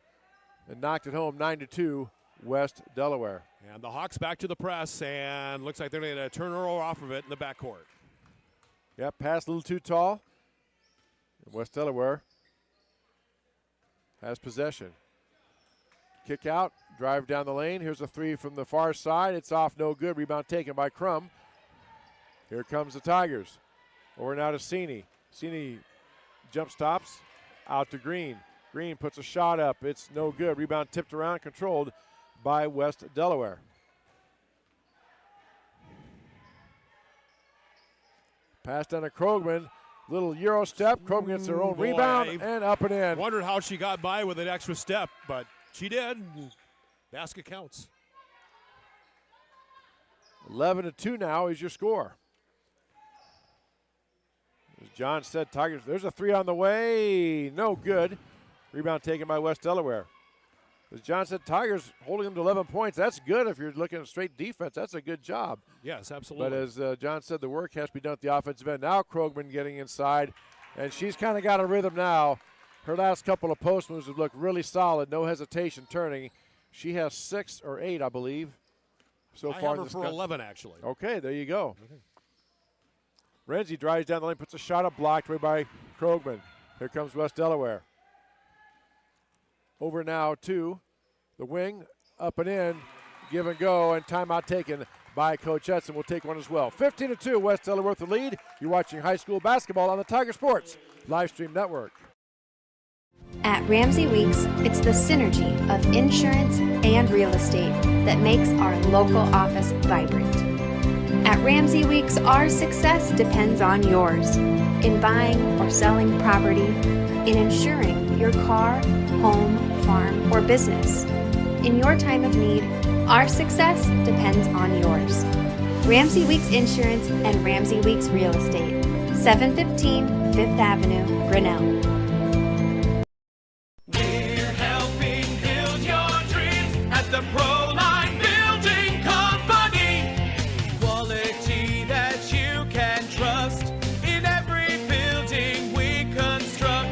and knocked it home 9-2, West Delaware. And the Hawks back to the press, and looks like they're going to turn her off of it in the backcourt. Yep, pass a little too tall. West Delaware has possession. Kick out, drive down the lane. Here's a three from the far side. It's off, no good. Rebound taken by Crum. Here comes the Tigers. Over now to Cini. Cini jump stops, out to Green. Green puts a shot up. It's no good. Rebound tipped around, controlled by West Delaware. Pass down to Krogman. Little Euro step. Krogman gets her own rebound and up and in. Wondered how she got by with an extra step, but she did. Basket counts. 11-2 now is your score. As John said, Tigers, there's a three on the way. No good. Rebound taken by West Delaware. As John said, Tigers holding them to 11 points. That's good if you're looking at straight defense. That's a good job. Yes, absolutely. But as John said, the work has to be done at the offensive end. Now Krogman getting inside, and she's kind of got a rhythm now. Her last couple of post moves have looked really solid. No hesitation turning. She has 6 or 8, I believe, so far. I have her for 11, actually. Okay, there you go. Okay. Renzi drives down the lane, puts a shot up, blocked away by Krogman. Here comes West Delaware. Over now to the wing, up and in, give and go, and timeout taken by Coach Edson. We'll take one as well. 15-2, West Delaware with the lead. You're watching high school basketball on the Tiger Sports Live Stream Network. At Ramsey Weeks, it's the synergy of insurance and real estate that makes our local office vibrant. At Ramsey Weeks, our success depends on yours in buying or selling property, in insuring your car, home, farm, or business. In your time of need, our success depends on yours. Ramsey Weeks Insurance and Ramsey Weeks Real Estate, 715 Fifth Avenue, Grinnell. We're helping build your dreams at the Proline Building Company. Quality that you can trust in every building we construct.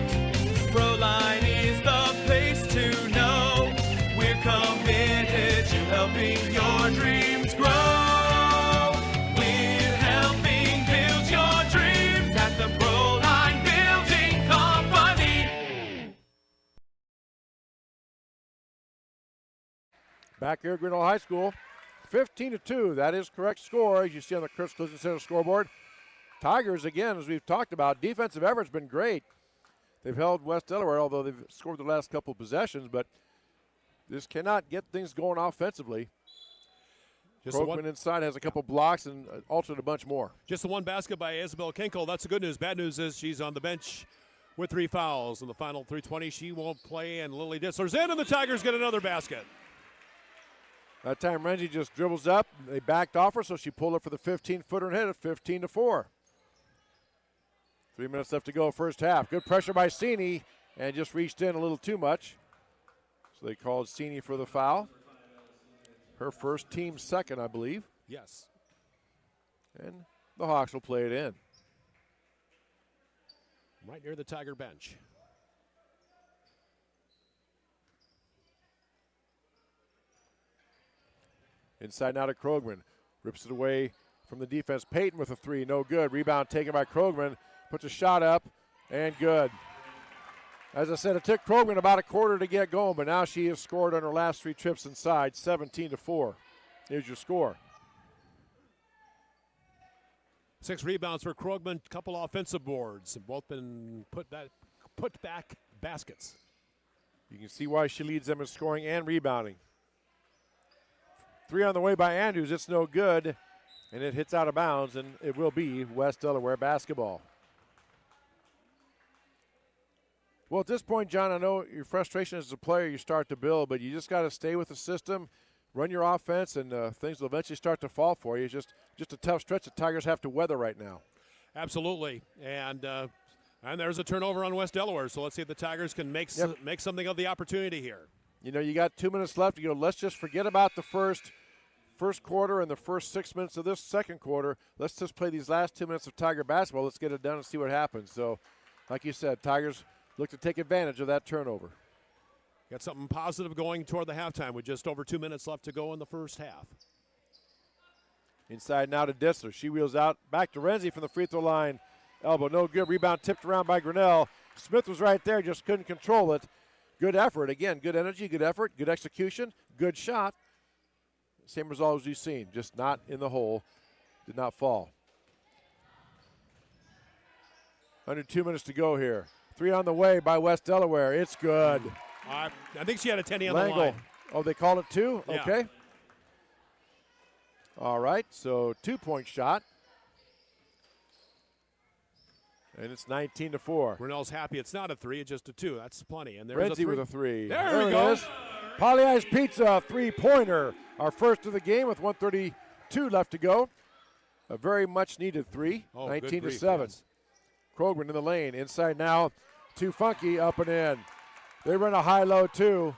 Proline is the place to know. We're committed to helping your dreams grow. We're helping build your dreams at the Proline Building Company. Back here at Grinnell High School, 15-2. That is correct score, as you see on the Chris Collision Center scoreboard. Tigers, again, as we've talked about, defensive effort's been great. They've held West Delaware, although they've scored the last couple of possessions, but this cannot get things going offensively. Krogman inside has a couple blocks and altered a bunch more. Just the one basket by Isabel Kinkel. That's the good news. Bad news is she's on the bench with 3 fouls. In the final 3:20, she won't play, and Lily Dissler's in, and the Tigers get another basket. That time Renzi just dribbles up. They backed off her, so she pulled up for the 15-footer and hit it, 15-4. 3 minutes left to go, first half. Good pressure by Cini, and just reached in a little too much. So they called Cini for the foul. Her first, team second, I believe. Yes. And the Hawks will play it in. Right near the Tiger bench. Inside now to Krogman. Rips it away from the defense. Payton with a three, no good. Rebound taken by Krogman. Puts a shot up, and good. As I said, it took Krogman about a quarter to get going, but now she has scored on her last 3 trips inside, 17-4. Here's your score. 6 rebounds for Krogman, couple offensive boards. Both been put back baskets. You can see why she leads them in scoring and rebounding. 3 on the way by Andrews. It's no good, and it hits out of bounds, and it will be West Delaware basketball. Well, at this point, John, I know your frustration as a player, you start to build, but you just got to stay with the system, run your offense, and things will eventually start to fall for you. It's just a tough stretch the Tigers have to weather right now. Absolutely, and there's a turnover on West Delaware, so let's see if the Tigers can make something of the opportunity here. You know, you got 2 minutes left. You go, let's just forget about the first quarter and the first 6 minutes of this second quarter. Let's just play these last 2 minutes of Tiger basketball. Let's get it done and see what happens. So, like you said, Tigers look to take advantage of that turnover. Got something positive going toward the halftime with just over 2 minutes left to go in the first half. Inside now to Dissler. She wheels out. Back to Renzi from the free throw line. Elbow, no good. Rebound tipped around by Grinnell. Smith was right there, just couldn't control it. good effort. Again, good energy, good effort, good execution, good shot. Same result as we've seen, just not in the hole. Did not fall. Under 2 minutes to go here. 3 on the way by West Delaware. It's good. I think she had a 10 on the Langle. line. Oh, they called it 2? Yeah. Okay. All right, so 2-point shot. And it's 19-4. Grinnell's happy it's not a 3, it's just a 2. That's plenty. And there's Renzi a 3. with a 3. There we it go. is. Poly-Ice Pizza, 3-pointer. Our first of the game with 1:32 left to go. A very much needed 3. Oh, 19-7. yes. Krogman in the lane. Inside now to Funky, up and in. They run a high-low too.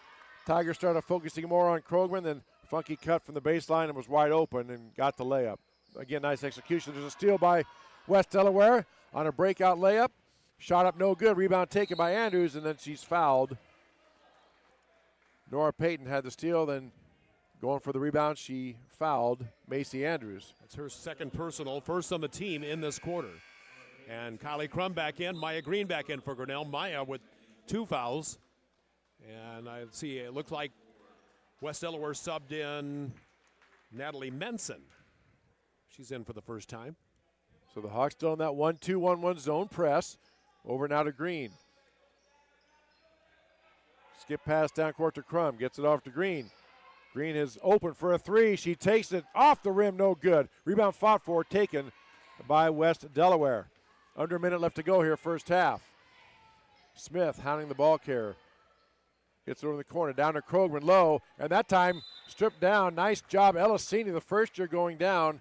Tigers started focusing more on Krogman, then Funky cut from the baseline and was wide open and got the layup. Again, nice execution. There's a steal by West Delaware on a breakout layup. Shot up no good. Rebound taken by Andrews, and then she's fouled. Nora Payton had the steal, then going for the rebound, she fouled Macy Andrews. That's her second personal, first on the team in this quarter. And Kylie Crum back in, Maya Green back in for Grinnell. Maya with 2 fouls. And I see it looked like West Delaware subbed in Natalie Menson. She's in for the first time. So the Hawks still in that 1-2-1-1 zone press. Over now to Green. Skip pass down court to Crum. Gets it off to Green. Green is open for a 3. She takes it off the rim. No good. Rebound fought for. Taken by West Delaware. Under a minute left to go here, first half. Smith hounding the ball carrier. Gets over the corner. Down to Krogman. Low. And that time stripped down. Nice job. Elisini, the first year going down.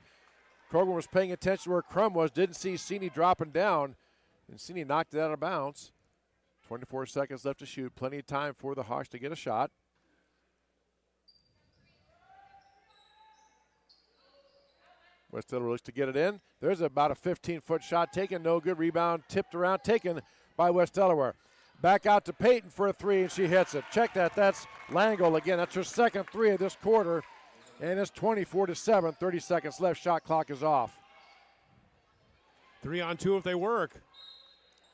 Krogman was paying attention to where Crum was. Didn't see Cini dropping down. And Cini knocked it out of bounds. 24 seconds left to shoot. Plenty of time for the Hawks to get a shot. West Delaware looks to get it in. There's about a 15-foot shot taken. No good. Rebound tipped around. Taken by West Delaware. Back out to Payton for a 3, and she hits it. Check that. That's Langle again. That's her second 3 of this quarter. And it's 24-7. 30 seconds left. Shot clock is off. 3 on 2 if they work.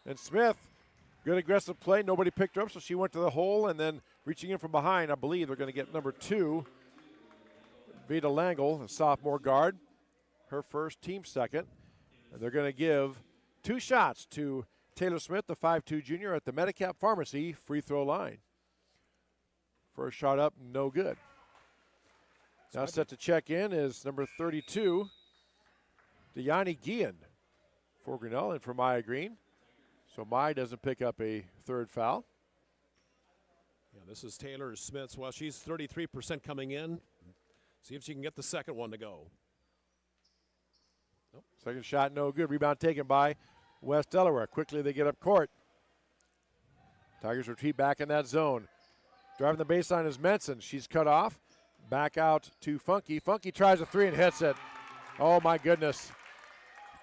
And Smith, good aggressive play. Nobody picked her up, so she went to the hole and then reaching in from behind. I believe they're going to get number 2, Vita Langle, a sophomore guard. Her first, team second. And they're going to give 2 shots to Taylor Smith, the 5'2 junior, at the Medicap Pharmacy free throw line. First shot up, no good. Now set to check in is number 32, Deyanni Guillen for Grinnell and for Maya Green. So Maya doesn't pick up a third foul. Yeah, this is Taylor Smith's. Well, she's 33% coming in. See if she can get the second one to go. Nope. Second shot, no good. Rebound taken by West Delaware. Quickly they get up court. Tigers retreat back in that zone. Driving the baseline is Menson. She's cut off. Back out to Funky. Funky tries a 3 and hits it. Oh, my goodness.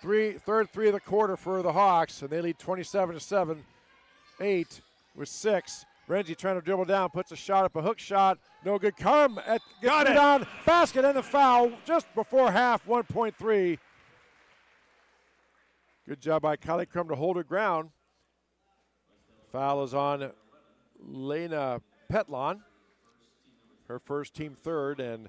Third 3 of the quarter for the Hawks, and they lead 27-7. 8 with 6. Renzi trying to dribble down, puts a shot up, a hook shot. No good. Got it down. Basket and the foul just before half, 1.3. Good job by Kylie Crum to hold her ground. Foul is on Lena Petlon. Her first, team third, and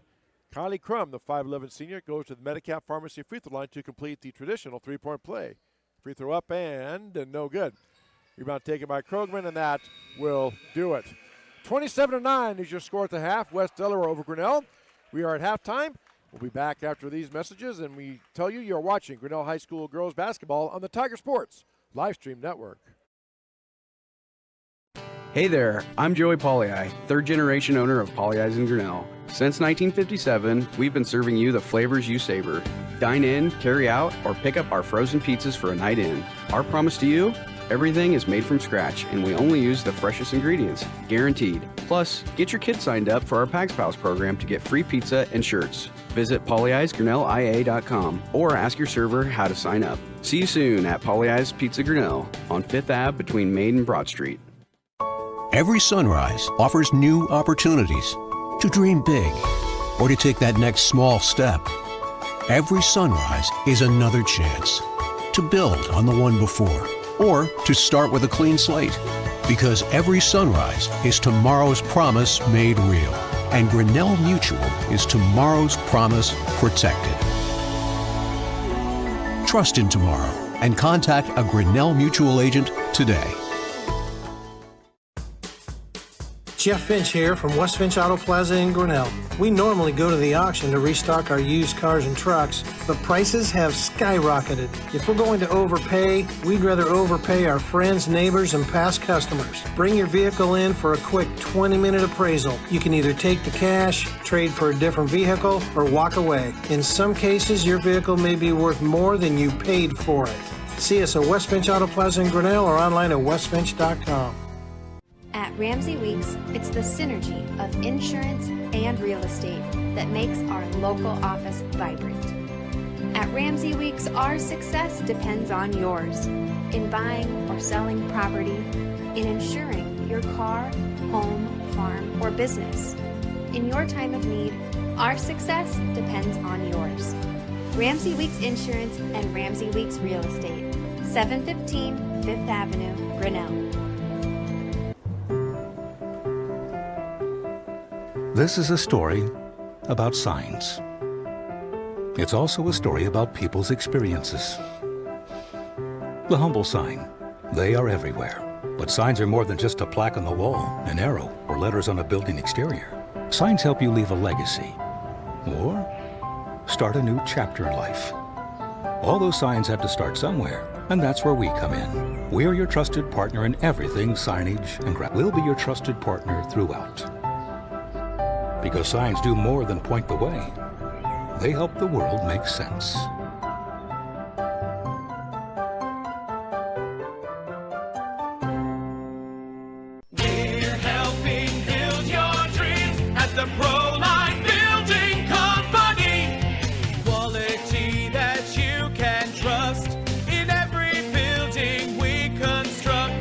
Kylie Crum, the 5'11 senior, goes to the Medicap Pharmacy free throw line to complete the traditional 3-point play. Free throw up and no good. Rebound taken by Krogman, and that will do it. 27-9 is your score at the half. West Delaware over Grinnell. We are at halftime. We'll be back after these messages, and we tell you you're watching Grinnell High School girls basketball on the Tiger Sports Livestream Network. Hey there, I'm Joey Pollyi, third-generation owner of Pollyi's in Grinnell. Since 1957, we've been serving you the flavors you savor. Dine in, carry out, or pick up our frozen pizzas for a night in. Our promise to you? Everything is made from scratch, and we only use the freshest ingredients, guaranteed. Plus, get your kids signed up for our Pags Pals program to get free pizza and shirts. Visit pollyi'sgrinnellia.com or ask your server how to sign up. See you soon at Pollyi's Pizza Grinnell on 5th Ave between Main and Broad Street. Every sunrise offers new opportunities to dream big or to take that next small step. Every sunrise is another chance to build on the one before or to start with a clean slate. Because every sunrise is tomorrow's promise made real. And Grinnell Mutual is tomorrow's promise protected. Trust in tomorrow and contact a Grinnell Mutual agent today. Jeff Finch here from West Finch Auto Plaza in Grinnell. We normally go to the auction to restock our used cars and trucks, but prices have skyrocketed. If we're going to overpay, we'd rather overpay our friends, neighbors, and past customers. Bring your vehicle in for a quick 20-minute appraisal. You can either take the cash, trade for a different vehicle, or walk away. In some cases, your vehicle may be worth more than you paid for it. See us at West Finch Auto Plaza in Grinnell or online at westfinch.com. At Ramsey Weeks, it's the synergy of insurance and real estate that makes our local office vibrant. At Ramsey Weeks, our success depends on yours in buying or selling property, in insuring your car, home, farm, or business. In your time of need, our success depends on yours. Ramsey Weeks Insurance and Ramsey Weeks Real Estate, 715 Fifth Avenue, Grinnell. This is a story about signs. It's also a story about people's experiences. The humble sign. They are everywhere. But signs are more than just a plaque on the wall, an arrow, or letters on a building exterior. Signs help you leave a legacy or start a new chapter in life. All those signs have to start somewhere, and that's where we come in. We're your trusted partner in everything signage and We'll be your trusted partner throughout. Because signs do more than point the way. They help the world make sense. We're helping build your dreams at the Proline Building Company. Quality that you can trust in every building we construct.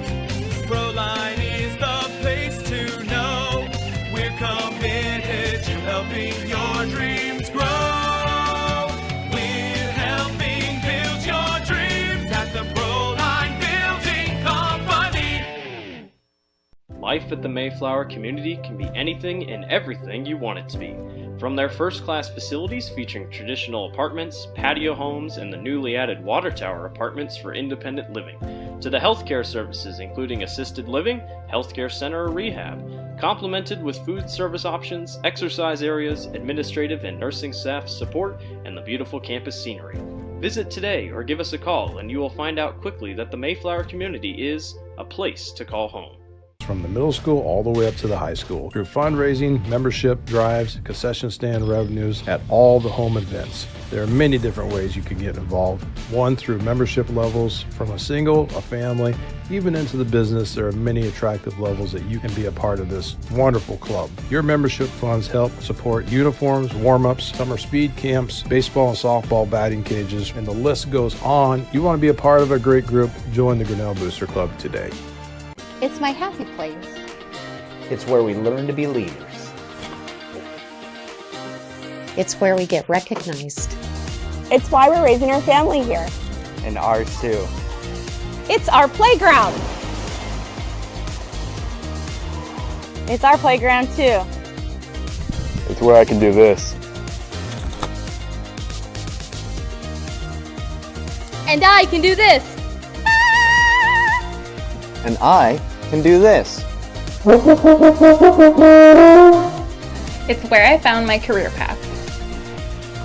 Proline is the place to know. We're committed to helping your dreams grow. We're helping build your dreams at the Proline Building Company. Life at the Mayflower community can be anything and everything you want it to be. From their first-class facilities featuring traditional apartments, patio homes, and the newly added water tower apartments for independent living, to the healthcare services including assisted living, healthcare center or rehab, complemented with food service options, exercise areas, administrative and nursing staff support, and the beautiful campus scenery. Visit today or give us a call and you will find out quickly that the Mayflower community is a place to call home. From the middle school all the way up to the high school, through fundraising, membership, drives, concession stand revenues at all the home events. There are many different ways you can get involved. One, through membership levels from a single, a family, even into the business. There are many attractive levels that you can be a part of this wonderful club. Your membership funds help support uniforms, warm-ups, summer speed camps, baseball and softball batting cages, and the list goes on. You want to be a part of a great group? Join the Grinnell Booster Club today. It's my happy place. It's where we learn to be leaders. It's where we get recognized. It's why we're raising our family here. And ours too. It's our playground. It's our playground too. It's where I can do this. And I can do this. And I can do this. It's where I found my career path.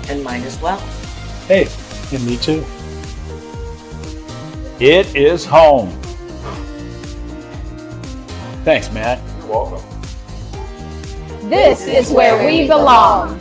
And mine as well. Hey, and me too. It is home. Thanks, Matt. You're welcome. This is where we belong.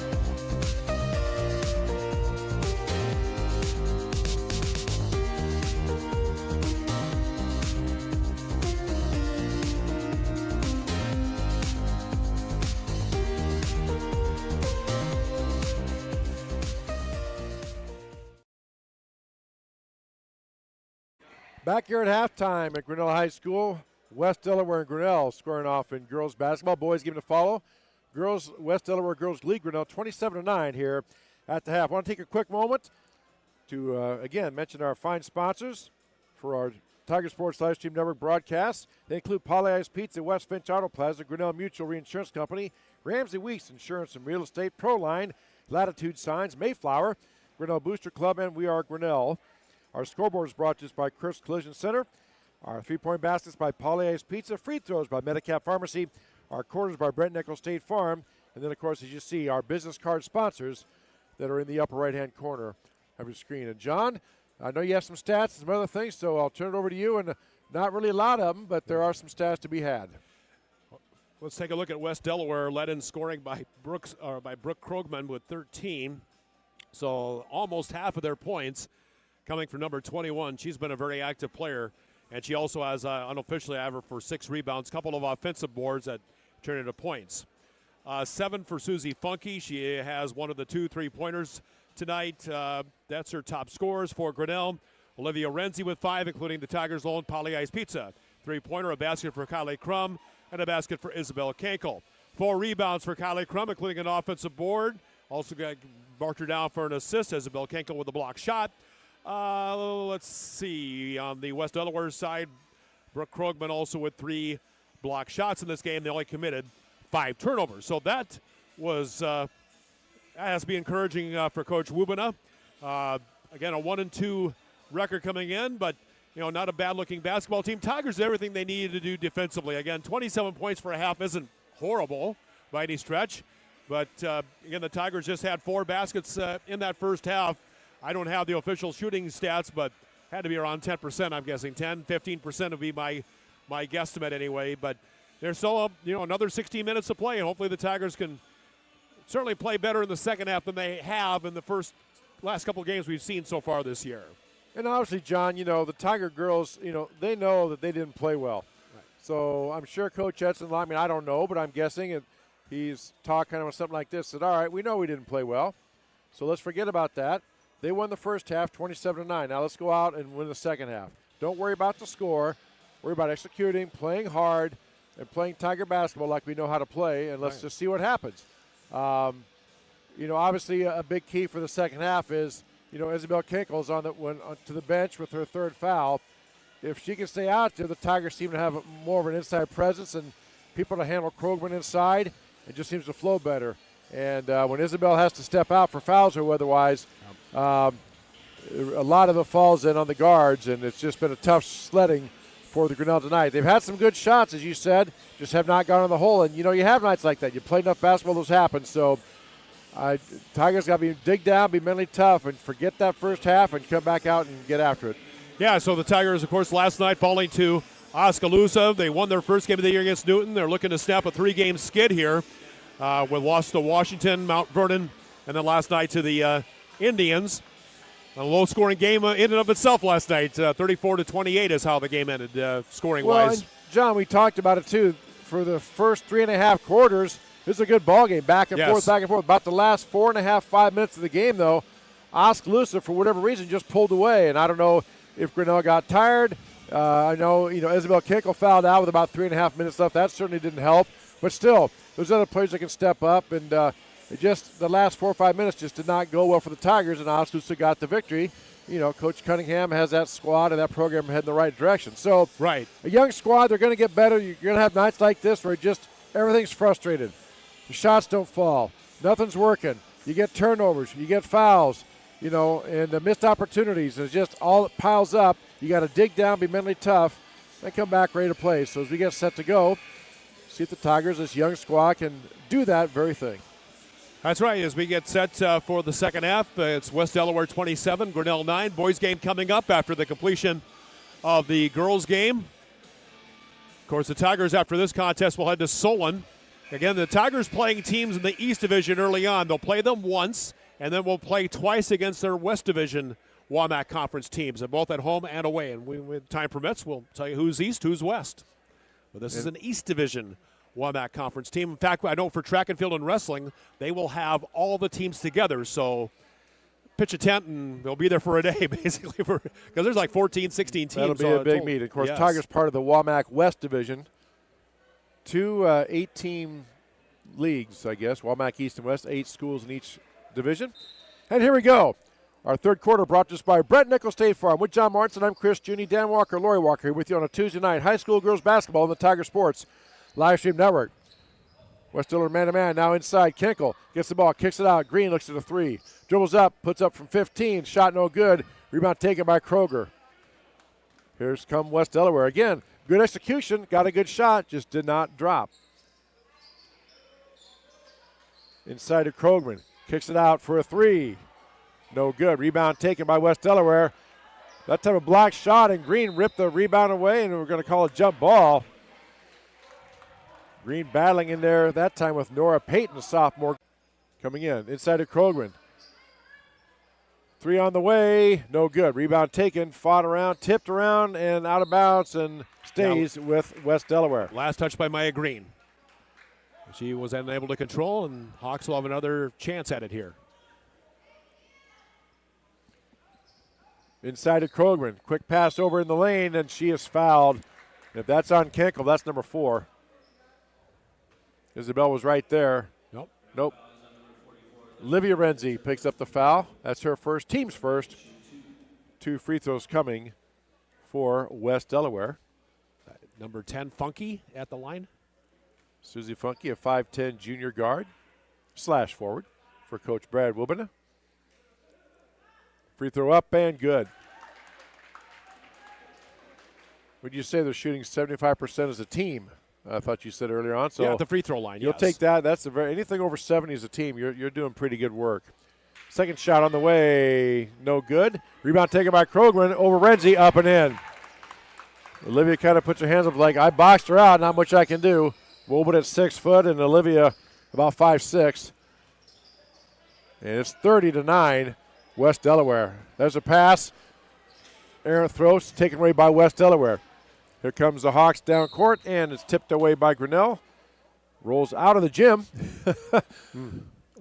Back here at halftime at Grinnell High School, West Delaware and Grinnell squaring off in girls basketball. Boys giving a follow. Girls, West Delaware Girls League, Grinnell 27-9 here at the half. I want to take a quick moment to, again, mention our fine sponsors for our Tiger Sports Livestream Network broadcasts. They include Pollyeyes Pizza, West Finch Auto Plaza, Grinnell Mutual Reinsurance Company, Ramsey Weeks Insurance and Real Estate, Proline, Latitude Signs, Mayflower, Grinnell Booster Club, and We Are Grinnell. Our scoreboard is brought to us by Chris Collision Center. Our three-point baskets by Pollyeyes Pizza, free throws by Medicap Pharmacy, our quarters by Brent Nickel State Farm, and then, of course, as you see, our business card sponsors that are in the upper right-hand corner of your screen. And, John, I know you have some stats and some other things, so I'll turn it over to you. And not really a lot of them, but there are some stats to be had. Let's take a look at West Delaware, led in scoring by Brooke Krogman with 13. So almost half of their points coming from number 21. She's been a very active player, and she also has unofficially averaged for 6 rebounds, couple of offensive boards that turn into points. 7 for Susie Funky. She has one of the 2 3-pointers tonight. That's her top scorers for Grinnell. Olivia Renzi with 5, including the Tigers' own Pollyeyes Pizza. 3-pointer, a basket for Kylie Crum, and a basket for Isabel Kankel. 4 rebounds for Kylie Crum, including an offensive board. Also marked her down for an assist. Isabel Kankel with a block shot. Let's see. On the West Delaware side, Brooke Krogman also with 3 block shots in this game. They only committed 5 turnovers. So that was has to be encouraging for Coach Wubina. Again, a 1-2 record coming in, but not a bad-looking basketball team. Tigers did everything they needed to do defensively. Again, 27 points for a half isn't horrible by any stretch, but again, the Tigers just had 4 baskets in that first half. I don't have the official shooting stats, but had to be around 10%, I'm guessing. 10, 15% would be my guesstimate anyway, but there's still another 16 minutes to play, and hopefully the Tigers can certainly play better in the second half than they have in the last couple of games we've seen so far this year. And obviously, John, the Tiger girls, they know that they didn't play well. Right. So I'm sure Coach Edson, I don't know, but I'm guessing he's talking about something like this, that, all right, we know we didn't play well, so let's forget about that. They won the first half 27-9. Now let's go out and win the second half. Don't worry about the score. Worry about executing, playing hard, and playing Tiger basketball like we know how to play, and let's just see what happens. Obviously a big key for the second half is, Isabel Kankel's went to the bench with her 3rd foul. If she can stay out there, the Tigers seem to have more of an inside presence and people to handle Krogman inside. It just seems to flow better. And when Isabel has to step out for fouls or otherwise, a lot of it falls in on the guards, and it's just been a tough sledding for the Grinnell tonight. They've had some good shots, as you said, just have not gone in the hole. And, you have nights like that. You play enough basketball, those happen. So Tigers got to dig down, be mentally tough, and forget that first half and come back out and get after it. Yeah, so the Tigers, of course, last night falling to Oskaloosa. They won their first game of the year against Newton. They're looking to snap a 3-game skid here with loss to Washington, Mount Vernon, and then last night to the Indians. A low-scoring game in and of itself last night. 34-28 is how the game ended, scoring-wise. Well, John, we talked about it, too. For the first 3.5 quarters, this is a good ball game, back and forth, back and forth. About the last 4.5, 5 minutes of the game, though, Oskaloosa, for whatever reason, just pulled away. And I don't know if Grinnell got tired. I know, Isabel Kankel fouled out with about 3.5 minutes left. That certainly didn't help. But still, there's other players that can step up. And the last 4 or 5 minutes just did not go well for the Tigers, and Oskaloosa got the victory. Coach Cunningham has that squad and that program heading the right direction. So, a young squad, they're going to get better. You're going to have nights like this where everything's frustrated. The shots don't fall. Nothing's working. You get turnovers. You get fouls, and the missed opportunities. It's just all it piles up. You got to dig down, be mentally tough, and come back ready to play. So as we get set to go, see if the Tigers, this young squad, can do that very thing. That's right. As we get set for the second half, it's West Delaware 27, Grinnell 9. Boys game coming up after the completion of the girls game. Of course, the Tigers, after this contest, will head to Solon. Again, the Tigers playing teams in the East Division early on. They'll play them once, and then we'll play twice against their West Division WAMAC Conference teams, and both at home and away. And when time permits, we'll tell you who's East, who's West. But this is an East Division WAMAC Conference team. In fact, I know for track and field and wrestling, they will have all the teams together. So pitch a tent, and they'll be there for a day, basically, because there's like 14, 16 teams. That'll be a big meet. Of course, Tigers part of the WAMAC West Division. 2 8-team leagues, I guess. WAMAC East and West, 8 schools in each division. And here we go. Our third quarter brought to us by Brett Nickel State Farm. With John Martin, I'm Chris Junie, Dan Walker, Lori Walker here with you on a Tuesday night. High school girls basketball on the Tiger Sports live stream network. West Delaware man-to-man, now inside. Kinkle gets the ball, kicks it out. Green looks at a three. Dribbles up, puts up from 15. Shot no good. Rebound taken by Kroger. Here's come West Delaware. Again, good execution. Got a good shot, just did not drop. Inside to Krogman. Kicks it out for a three. No good. Rebound taken by West Delaware. That time a block shot, and Green ripped the rebound away, and we're going to call a jump ball. Green battling in there that time with Nora Payton, a sophomore, coming in. Inside to Krogman. Three on the way. No good. Rebound taken, fought around, tipped around, and out of bounds, and stays with West Delaware. Last touch by Maya Green. She was unable to control, and Hawks will have another chance at it here. Inside to Krogman. Quick pass over in the lane, and she is fouled. If that's on Kenkel, that's number 4. Isabel was right there. Nope. Livia Renzi picks up the foul. That's her first, team's first. 2 free throws coming for West Delaware. Number 10, Funky at the line. Susie Funky, a 5'10 junior guard / forward for Coach Brad Wilbena. Free throw up and good. Would you say they're shooting 75% as a team? I thought you said earlier on. So yeah, at the free throw line. You'll take that. That's anything over 70 as a team. You're doing pretty good work. Second shot on the way, no good. Rebound taken by Krogman over Renzi, up and in. Olivia kind of puts her hands up like, I boxed her out, not much I can do. Wilbur at 6 foot, and Olivia about 5'6". And it's 30-9, West Delaware. There's a pass. Errant throws, taken away by West Delaware. Here comes the Hawks down court, and it's tipped away by Grinnell. Rolls out of the gym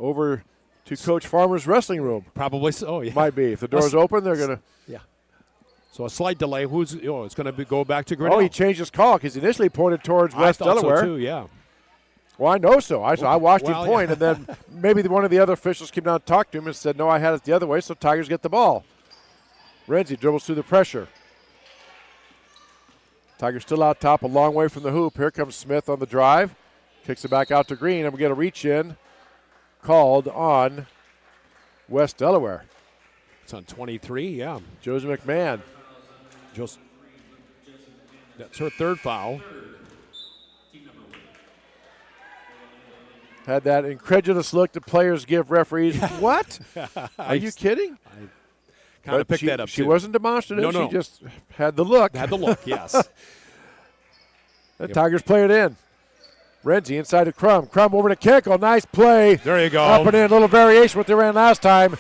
over to Coach Farmer's wrestling room. Probably so, yeah. Might be. If the door's open, they're going to. Yeah. So a slight delay. It's going to go back to Grinnell. Oh, he changed his call because he initially pointed towards West Delaware. I thought so too, yeah. Well, I know so. I watched him point, and then maybe one of the other officials came down and talked to him and said, no, I had it the other way, so Tigers get the ball. Renzi dribbles through the pressure. Tigers still out top, a long way from the hoop. Here comes Smith on the drive. Kicks it back out to Green, and we get a reach in called on West Delaware. It's on 23, yeah. Josie McMahon. That's her third foul. Had that incredulous look that players give referees. What? Are you kidding? I kind of picked that up, She too. wasn't demonstrative. No. She just had the look. Had the look, yes. The Tigers play it in. Renzi inside to Crum. Crum over to Kinkle. Nice play. There you go. Up and in. A little variation what they ran last time.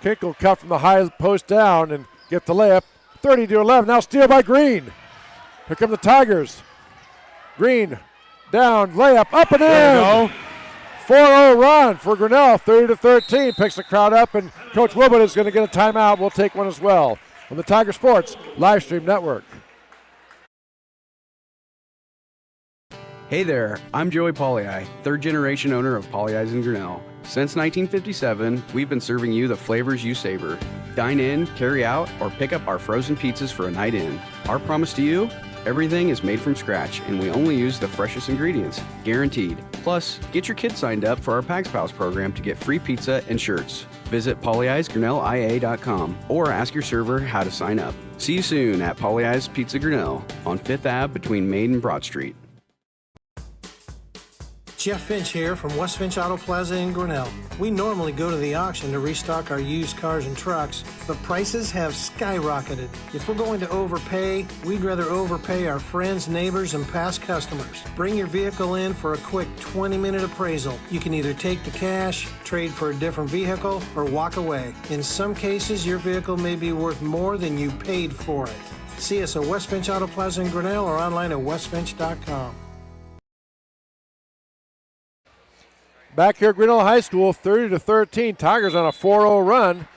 Kinkle cut from the high post down and get the layup. 30-11. Now steal by Green. Here come the Tigers. Green down. Layup. Up and in. There you go. 4-0 run for Grinnell. 30-13. Picks the crowd up, and Coach Wilbur is going to get a timeout. We'll take one as well on the Tiger Sports live stream network. Hey there, I'm Joey Pollyi, third generation owner of Pollyi's in Grinnell. Since 1957, we've been serving you the flavors you savor. Dine in, carry out, or pick up our frozen pizzas for a night in. Our promise to you? Everything is made from scratch, and we only use the freshest ingredients, guaranteed. Plus, get your kids signed up for our Pags Pals program to get free pizza and shirts. Visit pollyi'sgrinnellia.com or ask your server how to sign up. See you soon at Pollyi's Pizza Grinnell on 5th Ave between Main and Broad Street. Jeff Finch here from West Finch Auto Plaza in Grinnell. We normally go to the auction to restock our used cars and trucks, but prices have skyrocketed. If we're going to overpay, we'd rather overpay our friends, neighbors, and past customers. Bring your vehicle in for a quick 20-minute appraisal. You can either take the cash, trade for a different vehicle, or walk away. In some cases, your vehicle may be worth more than you paid for it. See us at West Finch Auto Plaza in Grinnell or online at westfinch.com. Back here at Grinnell High School, 30-13. Tigers on a 4-0 run.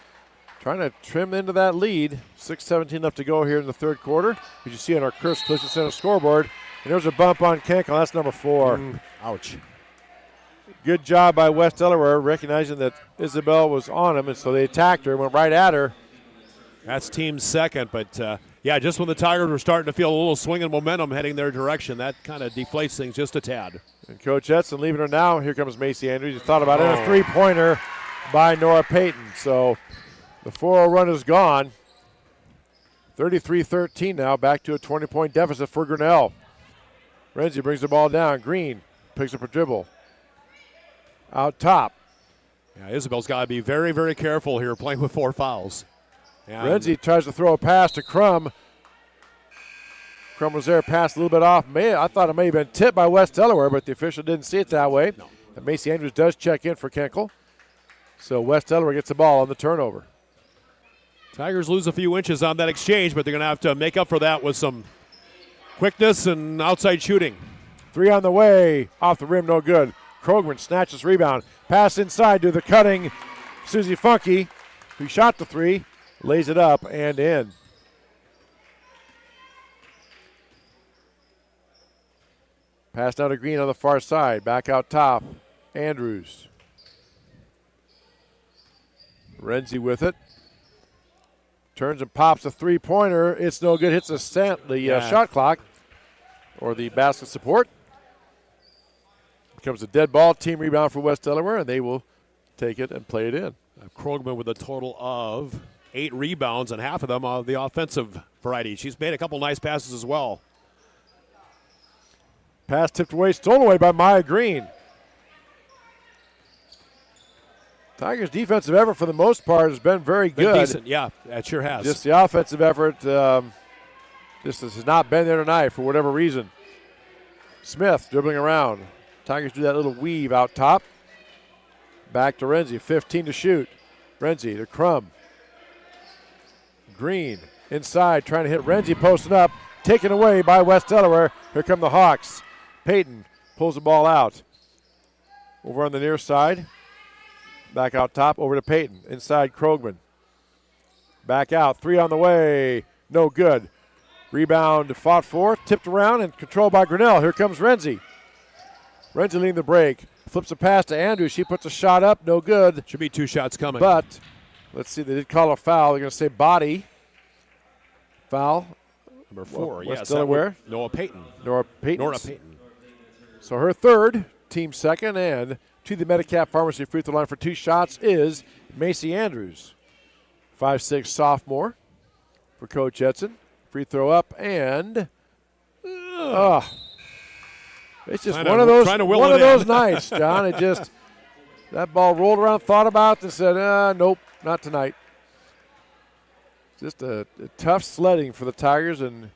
Trying to trim into that lead. 6:17 left to go here in the third quarter. As you see on our Chris Center scoreboard. And there's a bump on Kenkel. That's number 4. Ouch. Good job by West Delaware, recognizing that Isabel was on him, and so they attacked her, went right at her. That's team's second, but just when the Tigers were starting to feel a little swing and momentum heading their direction, that kind of deflates things just a tad. And Coach Edson leaving her now. Here comes Macy Andrews. You thought about it. A three-pointer by Nora Payton. So the 4-0 run is gone. 33-13 now, back to a 20-point deficit for Grinnell. Renzi brings the ball down. Green picks up a dribble. Out top. Yeah, Isabel's got to be very, very careful here playing with 4 fouls. Renzi tries to throw a pass to Crum. Crum was there, passed a little bit off. I thought it may have been tipped by West Delaware, but the official didn't see it that way. No. And Macy Andrews does check in for Kenkel. So West Delaware gets the ball on the turnover. Tigers lose a few inches on that exchange, but they're going to have to make up for that with some quickness and outside shooting. 3 on the way, off the rim, no good. Krogman snatches rebound. Pass inside to the cutting Susie Funky, who shot the 3, lays it up and in. Pass down to Green on the far side. Back out top. Andrews. Renzi with it. Turns and pops a three-pointer. It's no good. Hits the shot clock or the basket support. Becomes a dead ball. Team rebound for West Delaware, and they will take it and play it in. Krogman with a total of 8 rebounds, and half of them are the offensive variety. She's made a couple nice passes as well. Pass tipped away, stolen away by Maya Green. Tigers' defensive effort for the most part has been very good. Decent, yeah, that sure has. Just the offensive effort just has not been there tonight for whatever reason. Smith dribbling around. Tigers do that little weave out top. Back to Renzi, 15 to shoot. Renzi to Crum. Green inside, trying to hit Renzi, posted up. Taken away by West Delaware. Here come the Hawks. Payton pulls the ball out. Over on the near side. Back out top, over to Payton. Inside Krogman. Back out, 3 on the way. No good. Rebound fought for, tipped around, and controlled by Grinnell. Here comes Renzi. Renzi leading the break. Flips a pass to Andrews. She puts a shot up, no good. Should be 2 shots coming. But, let's see, they did call a foul. They're going to say body. Foul. Number 4, West Delaware. Nora Payton. Nora Payton. So her third, team second, and to the Medicap Pharmacy free throw line for 2 shots is Macy Andrews. 5'6" sophomore for Coach Edson. Free throw up, and it's just one of those nights, John. It just, that ball rolled around, thought about it, and said, nope, not tonight. Just a tough sledding for the Tigers, and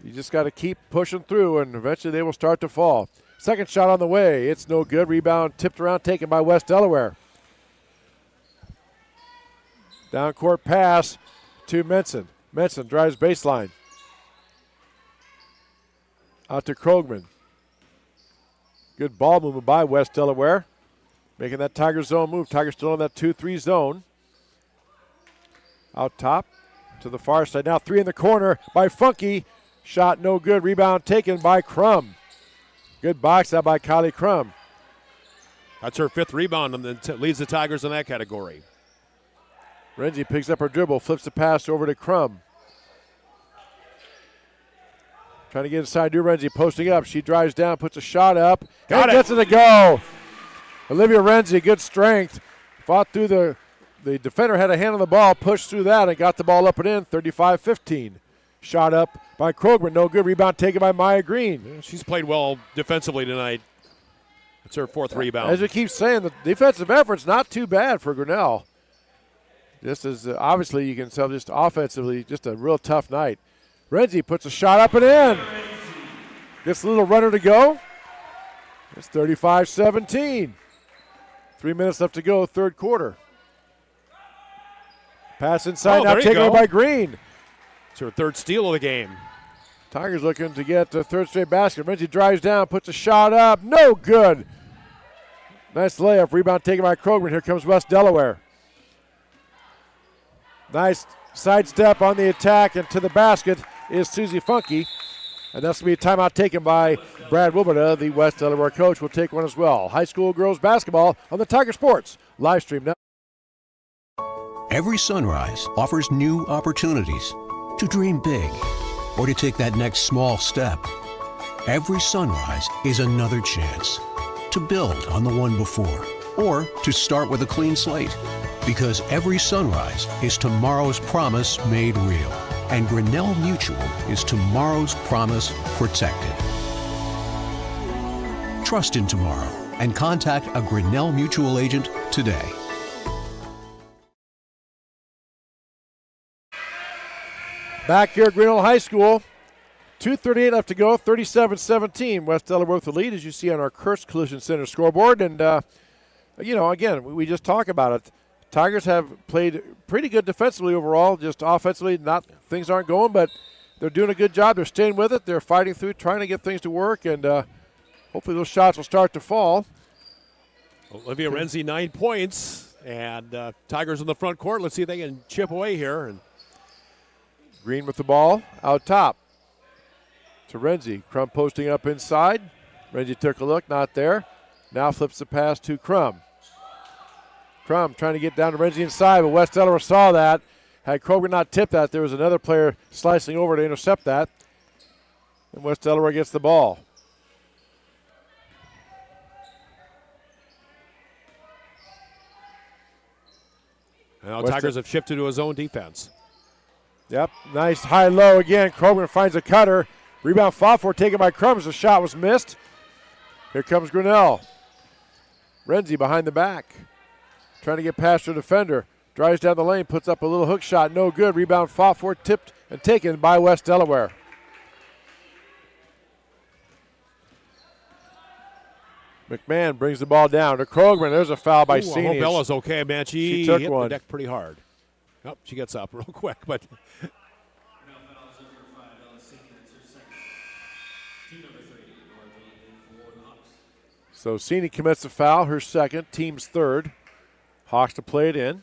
you just got to keep pushing through, and eventually they will start to fall. Second shot on the way. It's no good. Rebound tipped around, taken by West Delaware. Down court pass to Menson. Menson drives baseline. Out to Krogman. Good ball movement by West Delaware. Making that Tiger zone move. Tigers still in that 2-3 zone. Out top to the far side. Now 3 in the corner by Funky. Shot no good. Rebound taken by Crum. Good box out by Kylie Crum. That's her 5th rebound and then leads the Tigers in that category. Renzi picks up her dribble, flips the pass over to Crum. Trying to get inside to Renzi, posting up. She drives down, puts a shot up, and gets it to go. Olivia Renzi, good strength. Fought through the defender, had a hand on the ball, pushed through that, and got the ball up and in, 35-15. Shot up by Krogman, no good. Rebound taken by Maya Green. Yeah, she's played well defensively tonight. It's her 4th rebound. As we keep saying, the defensive effort's not too bad for Grinnell. Just as obviously you can tell, just offensively, just a real tough night. Renzi puts a shot up and in. Gets a little runner to go. It's 35-17. 3 minutes left to go, third quarter. Pass inside, now taken away by Green. It's her 3rd steal of the game. Tigers looking to get the 3rd straight basket. Renzi drives down, puts a shot up. No good. Nice layup. Rebound taken by Krogman. Here comes West Delaware. Nice sidestep on the attack, and to the basket is Susie Funky. And that's going to be a timeout taken by Brad Wilberta, the West Delaware coach, will take one as well. High school girls basketball on the Tiger Sports live stream now. Every sunrise offers new opportunities to dream big or to take that next small step. Every sunrise is another chance to build on the one before or to start with a clean slate. Because every sunrise is tomorrow's promise made real. And Grinnell Mutual is tomorrow's promise protected. Trust in tomorrow and contact a Grinnell Mutual agent today. Back here at Grinnell High School, 2:38 left to go, 37-17. West Delaware with the lead, as you see on our Kurtz Collision Center scoreboard. And, again, we just talk about it. Tigers have played pretty good defensively overall, just offensively, things aren't going, but they're doing a good job. They're staying with it. They're fighting through, trying to get things to work, and hopefully those shots will start to fall. Olivia Renzi, 9 points, and Tigers in the front court. Let's see if they can chip away here. And Green with the ball out top to Renzi. Crum posting up inside. Renzi took a look, not there. Now flips the pass to Crum. Crum trying to get down to Renzi inside, but West Delaware saw that. Had Kroger not tipped that, there was another player slicing over to intercept that. And West Delaware gets the ball. Now Tigers have shifted to his own defense. Yep, nice high-low again. Kroger finds a cutter. Rebound fought for, taken by Crum as the shot was missed. Here comes Grinnell. Renzi behind the back. Trying to get past her defender. Drives down the lane, puts up a little hook shot. No good. Rebound fought for, tipped and taken by West Delaware. McMahon brings the ball down to Krogman. There's a foul by Senior. I hope Bella's okay, man. She took hit one. the deck pretty hard. Oh, she gets up real quick, but so Sini commits the foul, her second, team's third. Hawks to play it in.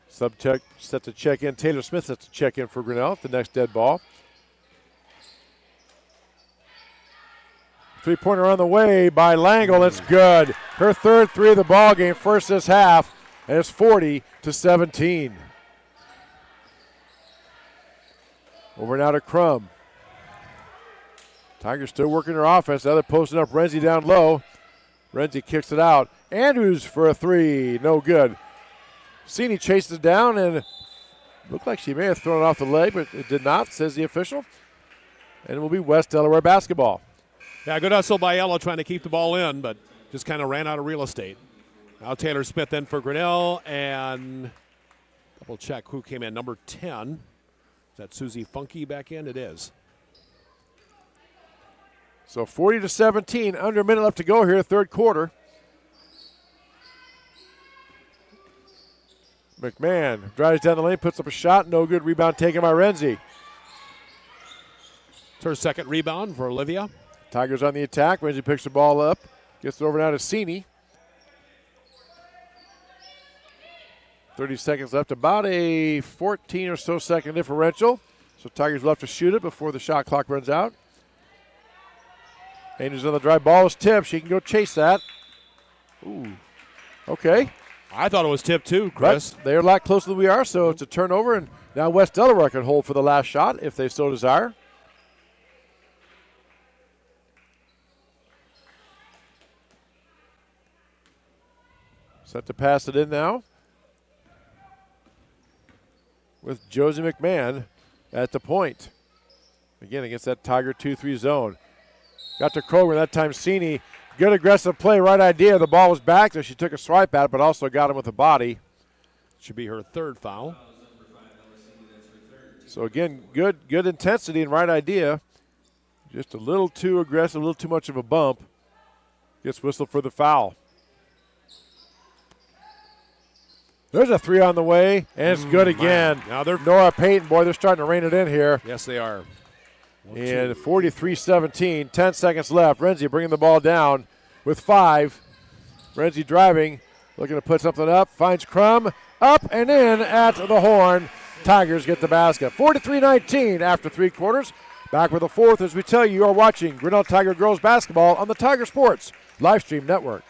Sub-check, set to check in. Taylor Smith sets to check in for Grinnell at the next dead ball. Three-pointer on the way by Langle. It's good. Her third three of the ball game, first this half, and it's 40-17. Over now to Crum. Tigers still working their offense. The other posting up Renzi down low. Renzi kicks it out. Andrews for a three. No good. Sini chases it down and looked like she may have thrown it off the leg, but it did not, says the official. And it will be West Delaware basketball. Yeah, good hustle by Ella trying to keep the ball in, but just kind of ran out of real estate. Now Taylor Smith in for Grinnell, and double check who came in. Number 10. Is that Susie Funky back in? It is. So 40-17, under a minute left to go here, third quarter. McMahon drives down the lane, puts up a shot, no good. Rebound taken by Renzi. It's her second rebound for Olivia. Tigers on the attack. Renzi picks the ball up, gets it over now to Sini. 30 seconds left, about a 14 or so second differential. So Tigers left to shoot it before the shot clock runs out. Andrews on the drive. Ball is tipped. She can go chase that. Ooh. Okay. I thought it was tipped too, Chris. But they're a lot closer than we are, so it's a turnover, and now West Delaware can hold for the last shot if they so desire. Set to pass it in now with Josie McMahon at the point. Again, against that Tiger 2-3 zone. Got to Kroger that time. Sini, good aggressive play, right idea. The ball was back, so she took a swipe at it, but also got him with the body. Should be her third foul. So again, good intensity and right idea. Just a little too aggressive, a little too much of a bump. Gets whistled for the foul. There's a three on the way, and it's good again. Now they're Nora Payton, boy, they're starting to rein it in here. Yes, they are. And 43-17, 10 seconds left. Renzi bringing the ball down with 5. Renzi driving, looking to put something up. Finds Crum, up and in at the horn. Tigers get the basket. 43-19 after 3 quarters. Back with the fourth as we tell you are watching Grinnell Tiger Girls Basketball on the Tiger Sports Livestream Network.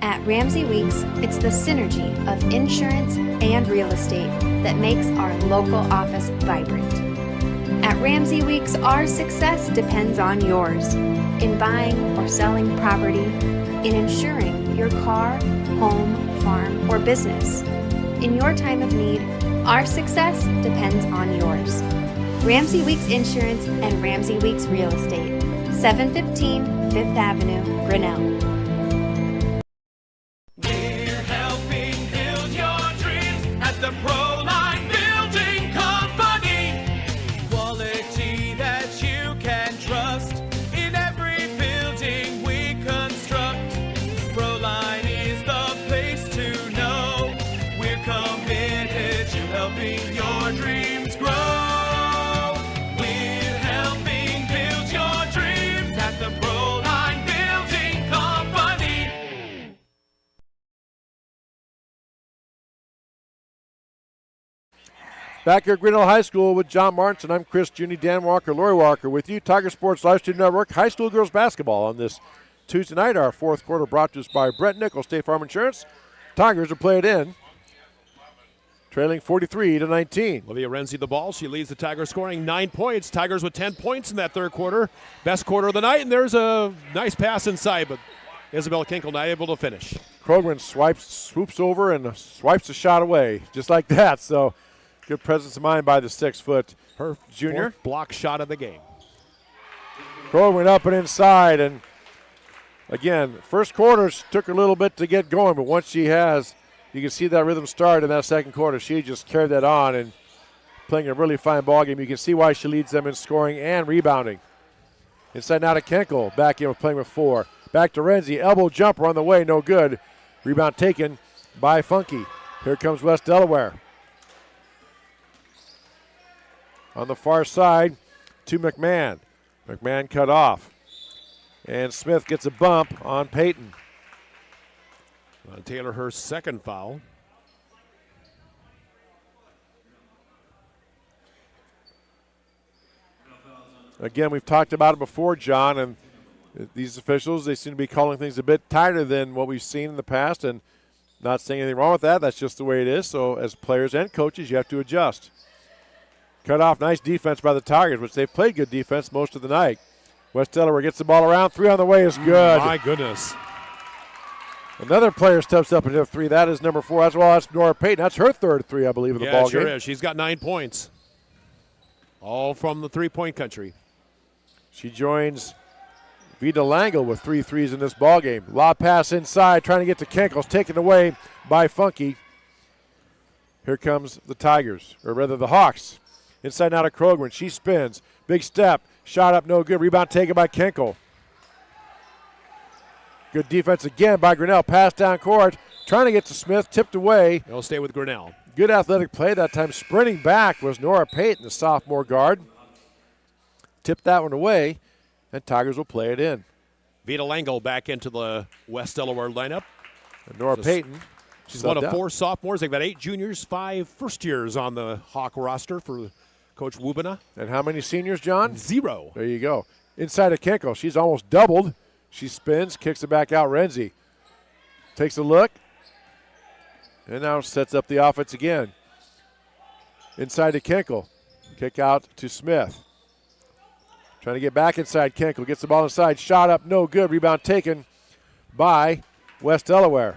At Ramsey Weeks, it's the synergy of insurance and real estate that makes our local office vibrant. At Ramsey Weeks, our success depends on yours in buying or selling property, in insuring your car, home, farm, or business. In your time of need, our success depends on yours. Ramsey Weeks Insurance and Ramsey Weeks Real Estate, 715 Fifth Avenue, Grinnell. We're helping build your dreams at the Proline Building Company. Quality that you can trust in every building we construct. Proline is the place to know. We're committed to helping your dreams grow. We're helping build your dreams at the Proline Building Company. Back here at Grinnell High School with John Martinson. I'm Chris Junie, Dan Walker, Lori Walker with you. Tiger Sports Livestream Network, high school girls basketball on this Tuesday night. Our fourth quarter brought to us by Brett Nichols, State Farm Insurance. Tigers are played in, trailing 43-19. Olivia Renzi the ball. She leads the Tigers scoring 9 points. Tigers with 10 points in that third quarter. Best quarter of the night, and there's a nice pass inside, but Isabel Kinkle not able to finish. Krogman swoops over and swipes a shot away, just like that. So good presence of mind by the 6-foot Her junior. fourth block shot of the game. Krogman up and inside, and again, first quarter took a little bit to get going, but once she has, you can see that rhythm start in that second quarter. She just carried that on and playing a really fine ball game. You can see why she leads them in scoring and rebounding. Inside now to Kenkel, back in with playing with 4. Back to Renzi, elbow jumper on the way, no good. Rebound taken by Funky. Here comes West Delaware. On the far side to McMahon. McMahon cut off. And Smith gets a bump on Peyton. Taylor, her second foul. Again, we've talked about it before, John, and these officials, they seem to be calling things a bit tighter than what we've seen in the past, and not saying anything wrong with that. That's just the way it is. So as players and coaches, you have to adjust. Cut off, nice defense by the Tigers, which they've played good defense most of the night. West Delaware gets the ball around. 3 on the way is good. My goodness. Another player steps up and hit a 3. That is number 4. As well as Nora Payton. That's her third 3, I believe, of the ball sure game. Is. She's got 9 points. All from the three-point country. She joins Vida Langle with 3 threes in this ball game. Lob pass inside, trying to get to Kenkels, taken away by Funky. Here comes the Tigers, or rather the Hawks. Inside now to Krogman. She spins. Big step. Shot up, no good. Rebound taken by Kenkel. Good defense again by Grinnell. Pass down court. Trying to get to Smith. Tipped away. They'll stay with Grinnell. Good athletic play that time. Sprinting back was Nora Payton, the sophomore guard. Tipped that one away, and Tigers will play it in. Vida Langle back into the West Delaware lineup. And Nora Payton. She's one of 4 sophomores. They've got 8 juniors, 5 first years on the Hawk roster for Coach Wubina. And how many seniors, John? 0. There you go. Inside of Kenkel. She's almost doubled. She spins, kicks it back out. Renzi takes a look, and now sets up the offense again. Inside to Kenkel. Kick out to Smith. Trying to get back inside. Kenkel gets the ball inside. Shot up, no good. Rebound taken by West Delaware.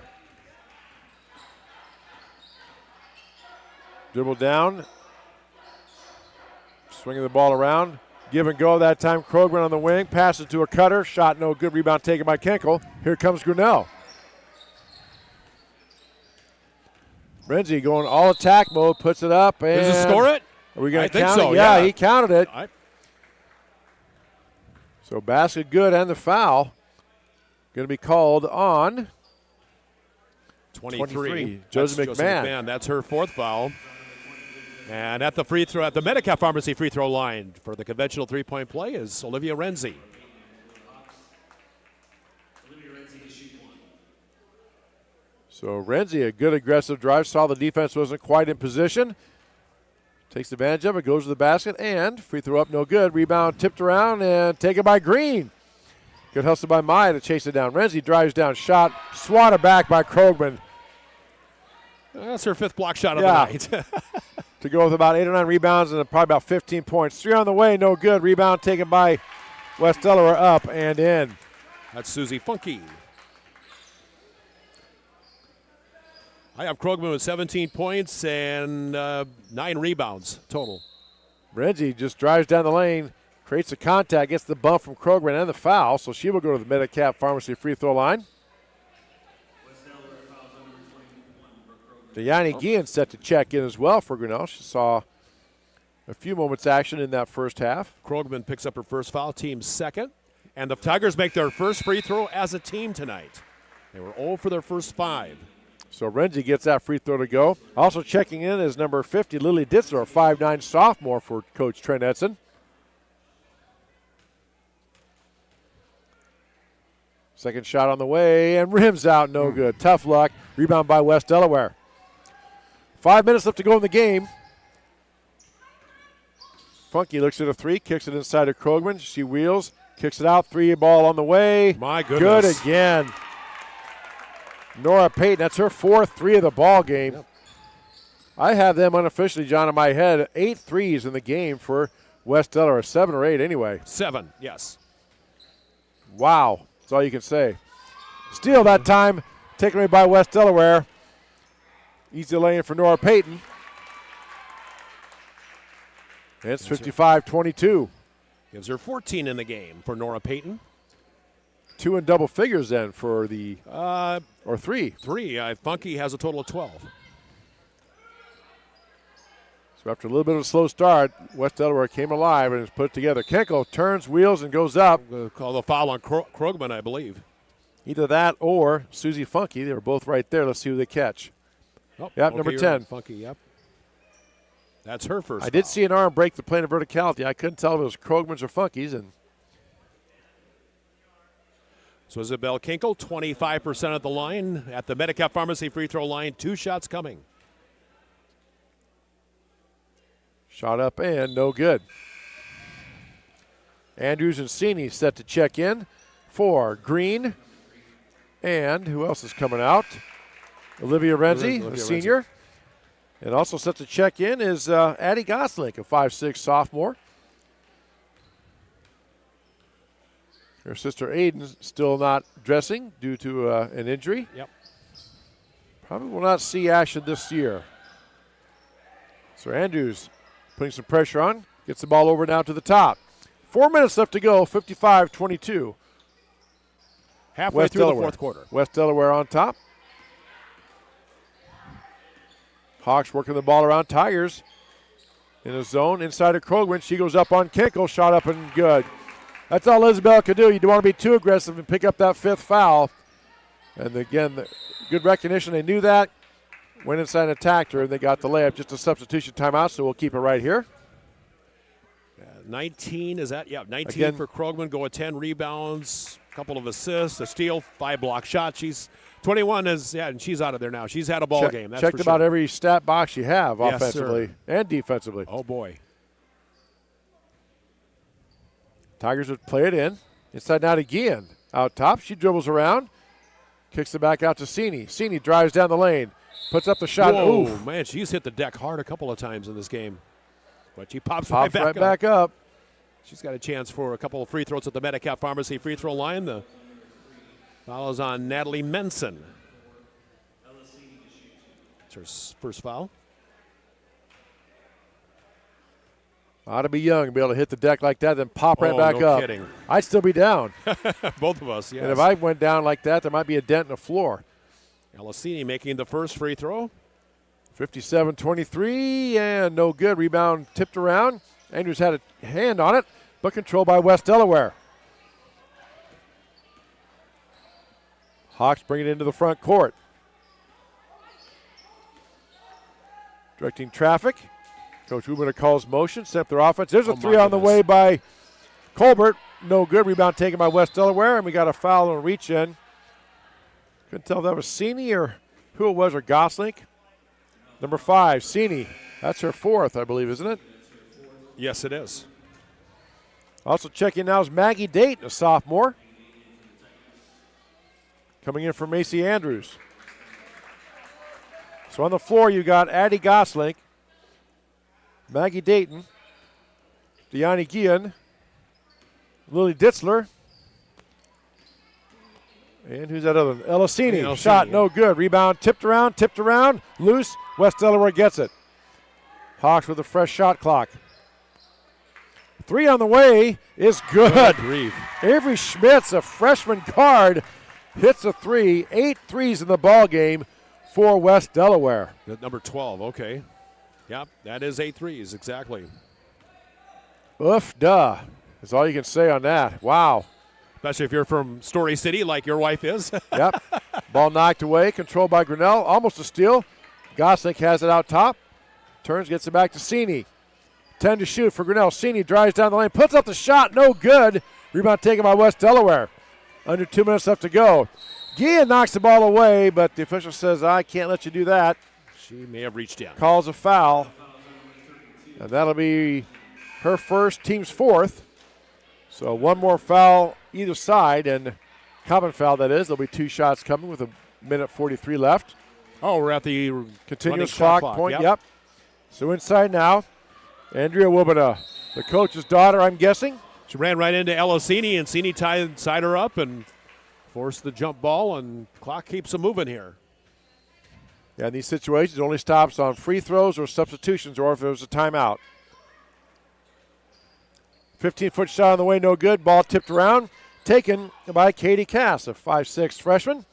Dribble down. Swinging the ball around. Give and go that time. Krogman on the wing. Passes to a cutter. Shot no good. Rebound taken by Kenkel. Here comes Grinnell. Renzi going all attack mode. Puts it up. And does it score it? Are we going to count count so, it? Yeah, yeah. he counted it. So basket good and the foul. Going to be called on 23. Josie McMahon. That's her 4th foul. And at the free throw, at the Medicap Pharmacy free throw line for the conventional 3-point play is Olivia Renzi. So Renzi, a good aggressive drive, saw the defense wasn't quite in position. Takes advantage of it, goes to the basket, and free throw up, no good. Rebound tipped around and taken by Green. Good hustle by Maya to chase it down. Renzi drives down, shot, swatted back by Krogman. That's her 5th block shot of the night. To go with about 8 or 9 rebounds and probably about 15 points. 3 on the way, no good. Rebound taken by West Delaware, up and in. That's Susie Funky. I have Krogman with 17 points and 9 rebounds total. Renzi just drives down the lane, creates a contact, gets the bump from Krogman and the foul, so she will go to the Medicap Pharmacy free throw line. Diane Guillen set to check in as well for Grinnell. She saw a few moments action in that first half. Krogman picks up her first foul, team's 2nd. And the Tigers make their first free throw as a team tonight. They were 0 for their first 5. So Renzi gets that free throw to go. Also checking in is number 50, Lily Ditzler, a 5'9" sophomore for Coach Trent Edson. Second shot on the way, and rims out, no good. Tough luck. Rebound by West Delaware. 5 minutes left to go in the game. Funky looks at a 3, kicks it inside of Krogman. She wheels, kicks it out, 3 ball on the way. My goodness. Good again. Nora Payton, that's her 4th 3 of the ball game. Yep. I have them unofficially, John, in my head, 8 threes in the game for West Delaware, 7 or 8 anyway. 7, yes. Wow, that's all you can say. Steal that time, taken away by West Delaware. Easy lane for Nora Payton. It's 55-22. Gives her 14 in the game for Nora Payton. 2 in double figures then for the, or 3. 3. Funky has a total of 12. So after a little bit of a slow start, West Delaware came alive and has put it together. Kenkel turns, wheels, and goes up. Call the foul on Krogman, I believe. Either that or Susie Funky. They were both right there. Let's see who they catch. Oh, yep, okay, number 10. Funky, yep. That's her first. I did see an arm break the plane of verticality. I couldn't tell if it was Krogman's or Funky's. And so Isabel Kinkel, 25% at the line at the Medicap Pharmacy free throw line. 2 shots coming. Shot up and no good. Andrews and Sini set to check in for Green. And who else is coming out? Olivia Renzi, a senior. And also set to check in is Addie Goslink, a 5'6" sophomore. Her sister Aiden still not dressing due to an injury. Yep. Probably will not see action this year. So Andrews putting some pressure on, gets the ball over now to the top. 4 minutes left to go, 55-22. Halfway through the fourth quarter. West Delaware on top. Hawks working the ball around Tigers in a zone inside of Krogman. She goes up on Kinkel, shot up and good. That's all Isabel could do. You don't want to be too aggressive and pick up that 5th foul. And again, good recognition. They knew that. Went inside and attacked her, and they got the layup. Just a substitution timeout, so we'll keep it right here. 19 is that? Yeah, 19 again, for Krogman. Go with 10 rebounds, a couple of assists, a steal, 5 block shots. She's 21 is and she's out of there now. She's had a ball game. That's checked for about sure. every stat box you have, yes, offensively sir. and defensively. Oh boy. Tigers would play it in. Inside now to Guillen. Out top, she dribbles around, kicks it back out to Sini. Sini drives down the lane, puts up the shot. Whoa, Oof. man, she's hit the deck hard a couple of times in this game. But she pops right back up. She's got a chance for a couple of free throws at the Medicap Pharmacy free throw line. The foul is on Natalie Menson. It's her first foul. Ought to be young and be able to hit the deck like that, then pop right back no up. Kidding. I'd still be down. Both of us, yes. And if I went down like that, there might be a dent in the floor. Elisini making the first free throw. 57-23, and no good. Rebound tipped around. Andrews had a hand on it, but controlled by West Delaware. Hawks bring it into the front court. Directing traffic. Coach Rubin calls motion, set up their offense. There's a 3 on the way by Colbert. No good. Rebound taken by West Delaware, and we got a foul and a reach in. Couldn't tell if that was Sini or was her? Goslink. Number 5, Sini. That's her 4th, I believe, isn't it? Yes, it is. Also checking now is Maggie Dayton, a sophomore. Coming in from Macy Andrews. So on the floor you got Addie Goslink, Maggie Dayton, Deani Guillen, Lily Ditzler, and who's that other one? Elisini. Shot no good. Rebound tipped around, loose. West Delaware gets it. Hawks with a fresh shot clock. 3 on the way is good. Avery Schmitz, a freshman guard, hits a 3. 8 threes in the ball game for West Delaware. At number 12, okay. Yep, that is 8 threes, exactly. Oof, duh. That's all you can say on that. Wow. Especially if you're from Story City like your wife is. Yep. Ball knocked away, controlled by Grinnell. Almost a steal. Goslink has it out top. Turns, gets it back to Sini. 10 to shoot for Grinnell. Sini drives down the lane, puts up the shot, no good. Rebound taken by West Delaware. Under 2 minutes left to go. Guillen knocks the ball away, but the official says, I can't let you do that. She may have reached down. Calls a foul. And that'll be her first, team's 4th. So one more foul either side, and common foul that is. There'll be 2 shots coming with 1:43 left. Oh, we're at the continuous clock point. Yep. So inside now, Andrea Wubina, the coach's daughter, I'm guessing. She ran right into Elisini, and Sini tied her up and forced the jump ball, and clock keeps them moving here. Yeah, in these situations, it only stops on free throws or substitutions or if there's a timeout. 15-foot shot on the way, no good. Ball tipped around, taken by Katie Cass, a 5'6" freshman.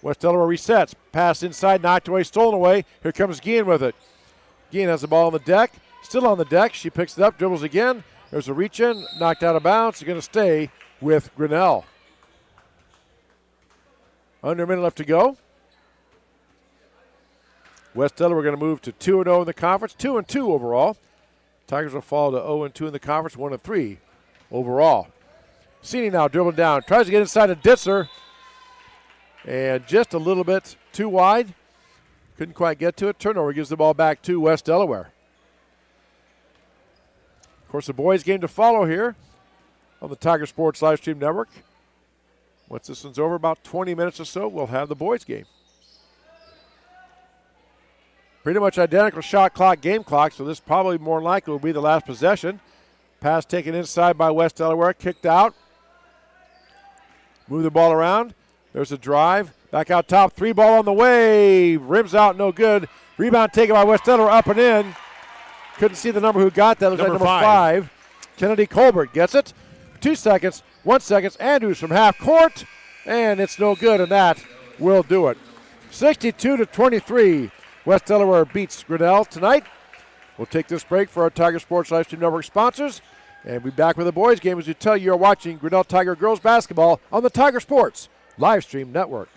West Delaware resets. Pass inside, knocked away, stolen away. Here comes Guillen with it. Guillen has the ball on the deck, still on the deck. She picks it up, dribbles again. There's a reach in, knocked out of bounds. She's going to stay with Grinnell. Under a minute left to go. West Delaware going to move to 2-0 in the conference, 2-2 overall. Tigers will fall to 0-2 in the conference, 1-3 overall. Sini now dribbling down, tries to get inside to Ditzler, and just a little bit too wide. Couldn't quite get to it. Turnover gives the ball back to West Delaware. Of course, the boys' game to follow here on the Tiger Sports Live Stream Network. Once this one's over, about 20 minutes or so, we'll have the boys' game. Pretty much identical shot clock, game clock, so this probably more likely will be the last possession. Pass taken inside by West Delaware, kicked out. Move the ball around. There's a drive. Back out top, 3 ball on the way. Rims out, no good. Rebound taken by West Delaware, up and in. Couldn't see the number who got that. It was number 5. Kennedy Colbert gets it. 2 seconds, 1 second. Andrews from half court, and it's no good, and that will do it. 62-23. West Delaware beats Grinnell tonight. We'll take this break for our Tiger Sports Live Stream Network sponsors, and be back with the boys' game as we tell you are watching Grinnell Tiger girls basketball on the Tiger Sports Live Stream Network.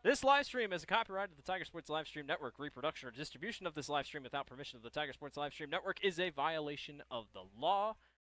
This live stream is a copyright of the Tiger Sports Live Stream Network. Reproduction or distribution of this live stream without permission of the Tiger Sports Live Stream Network is a violation of the law.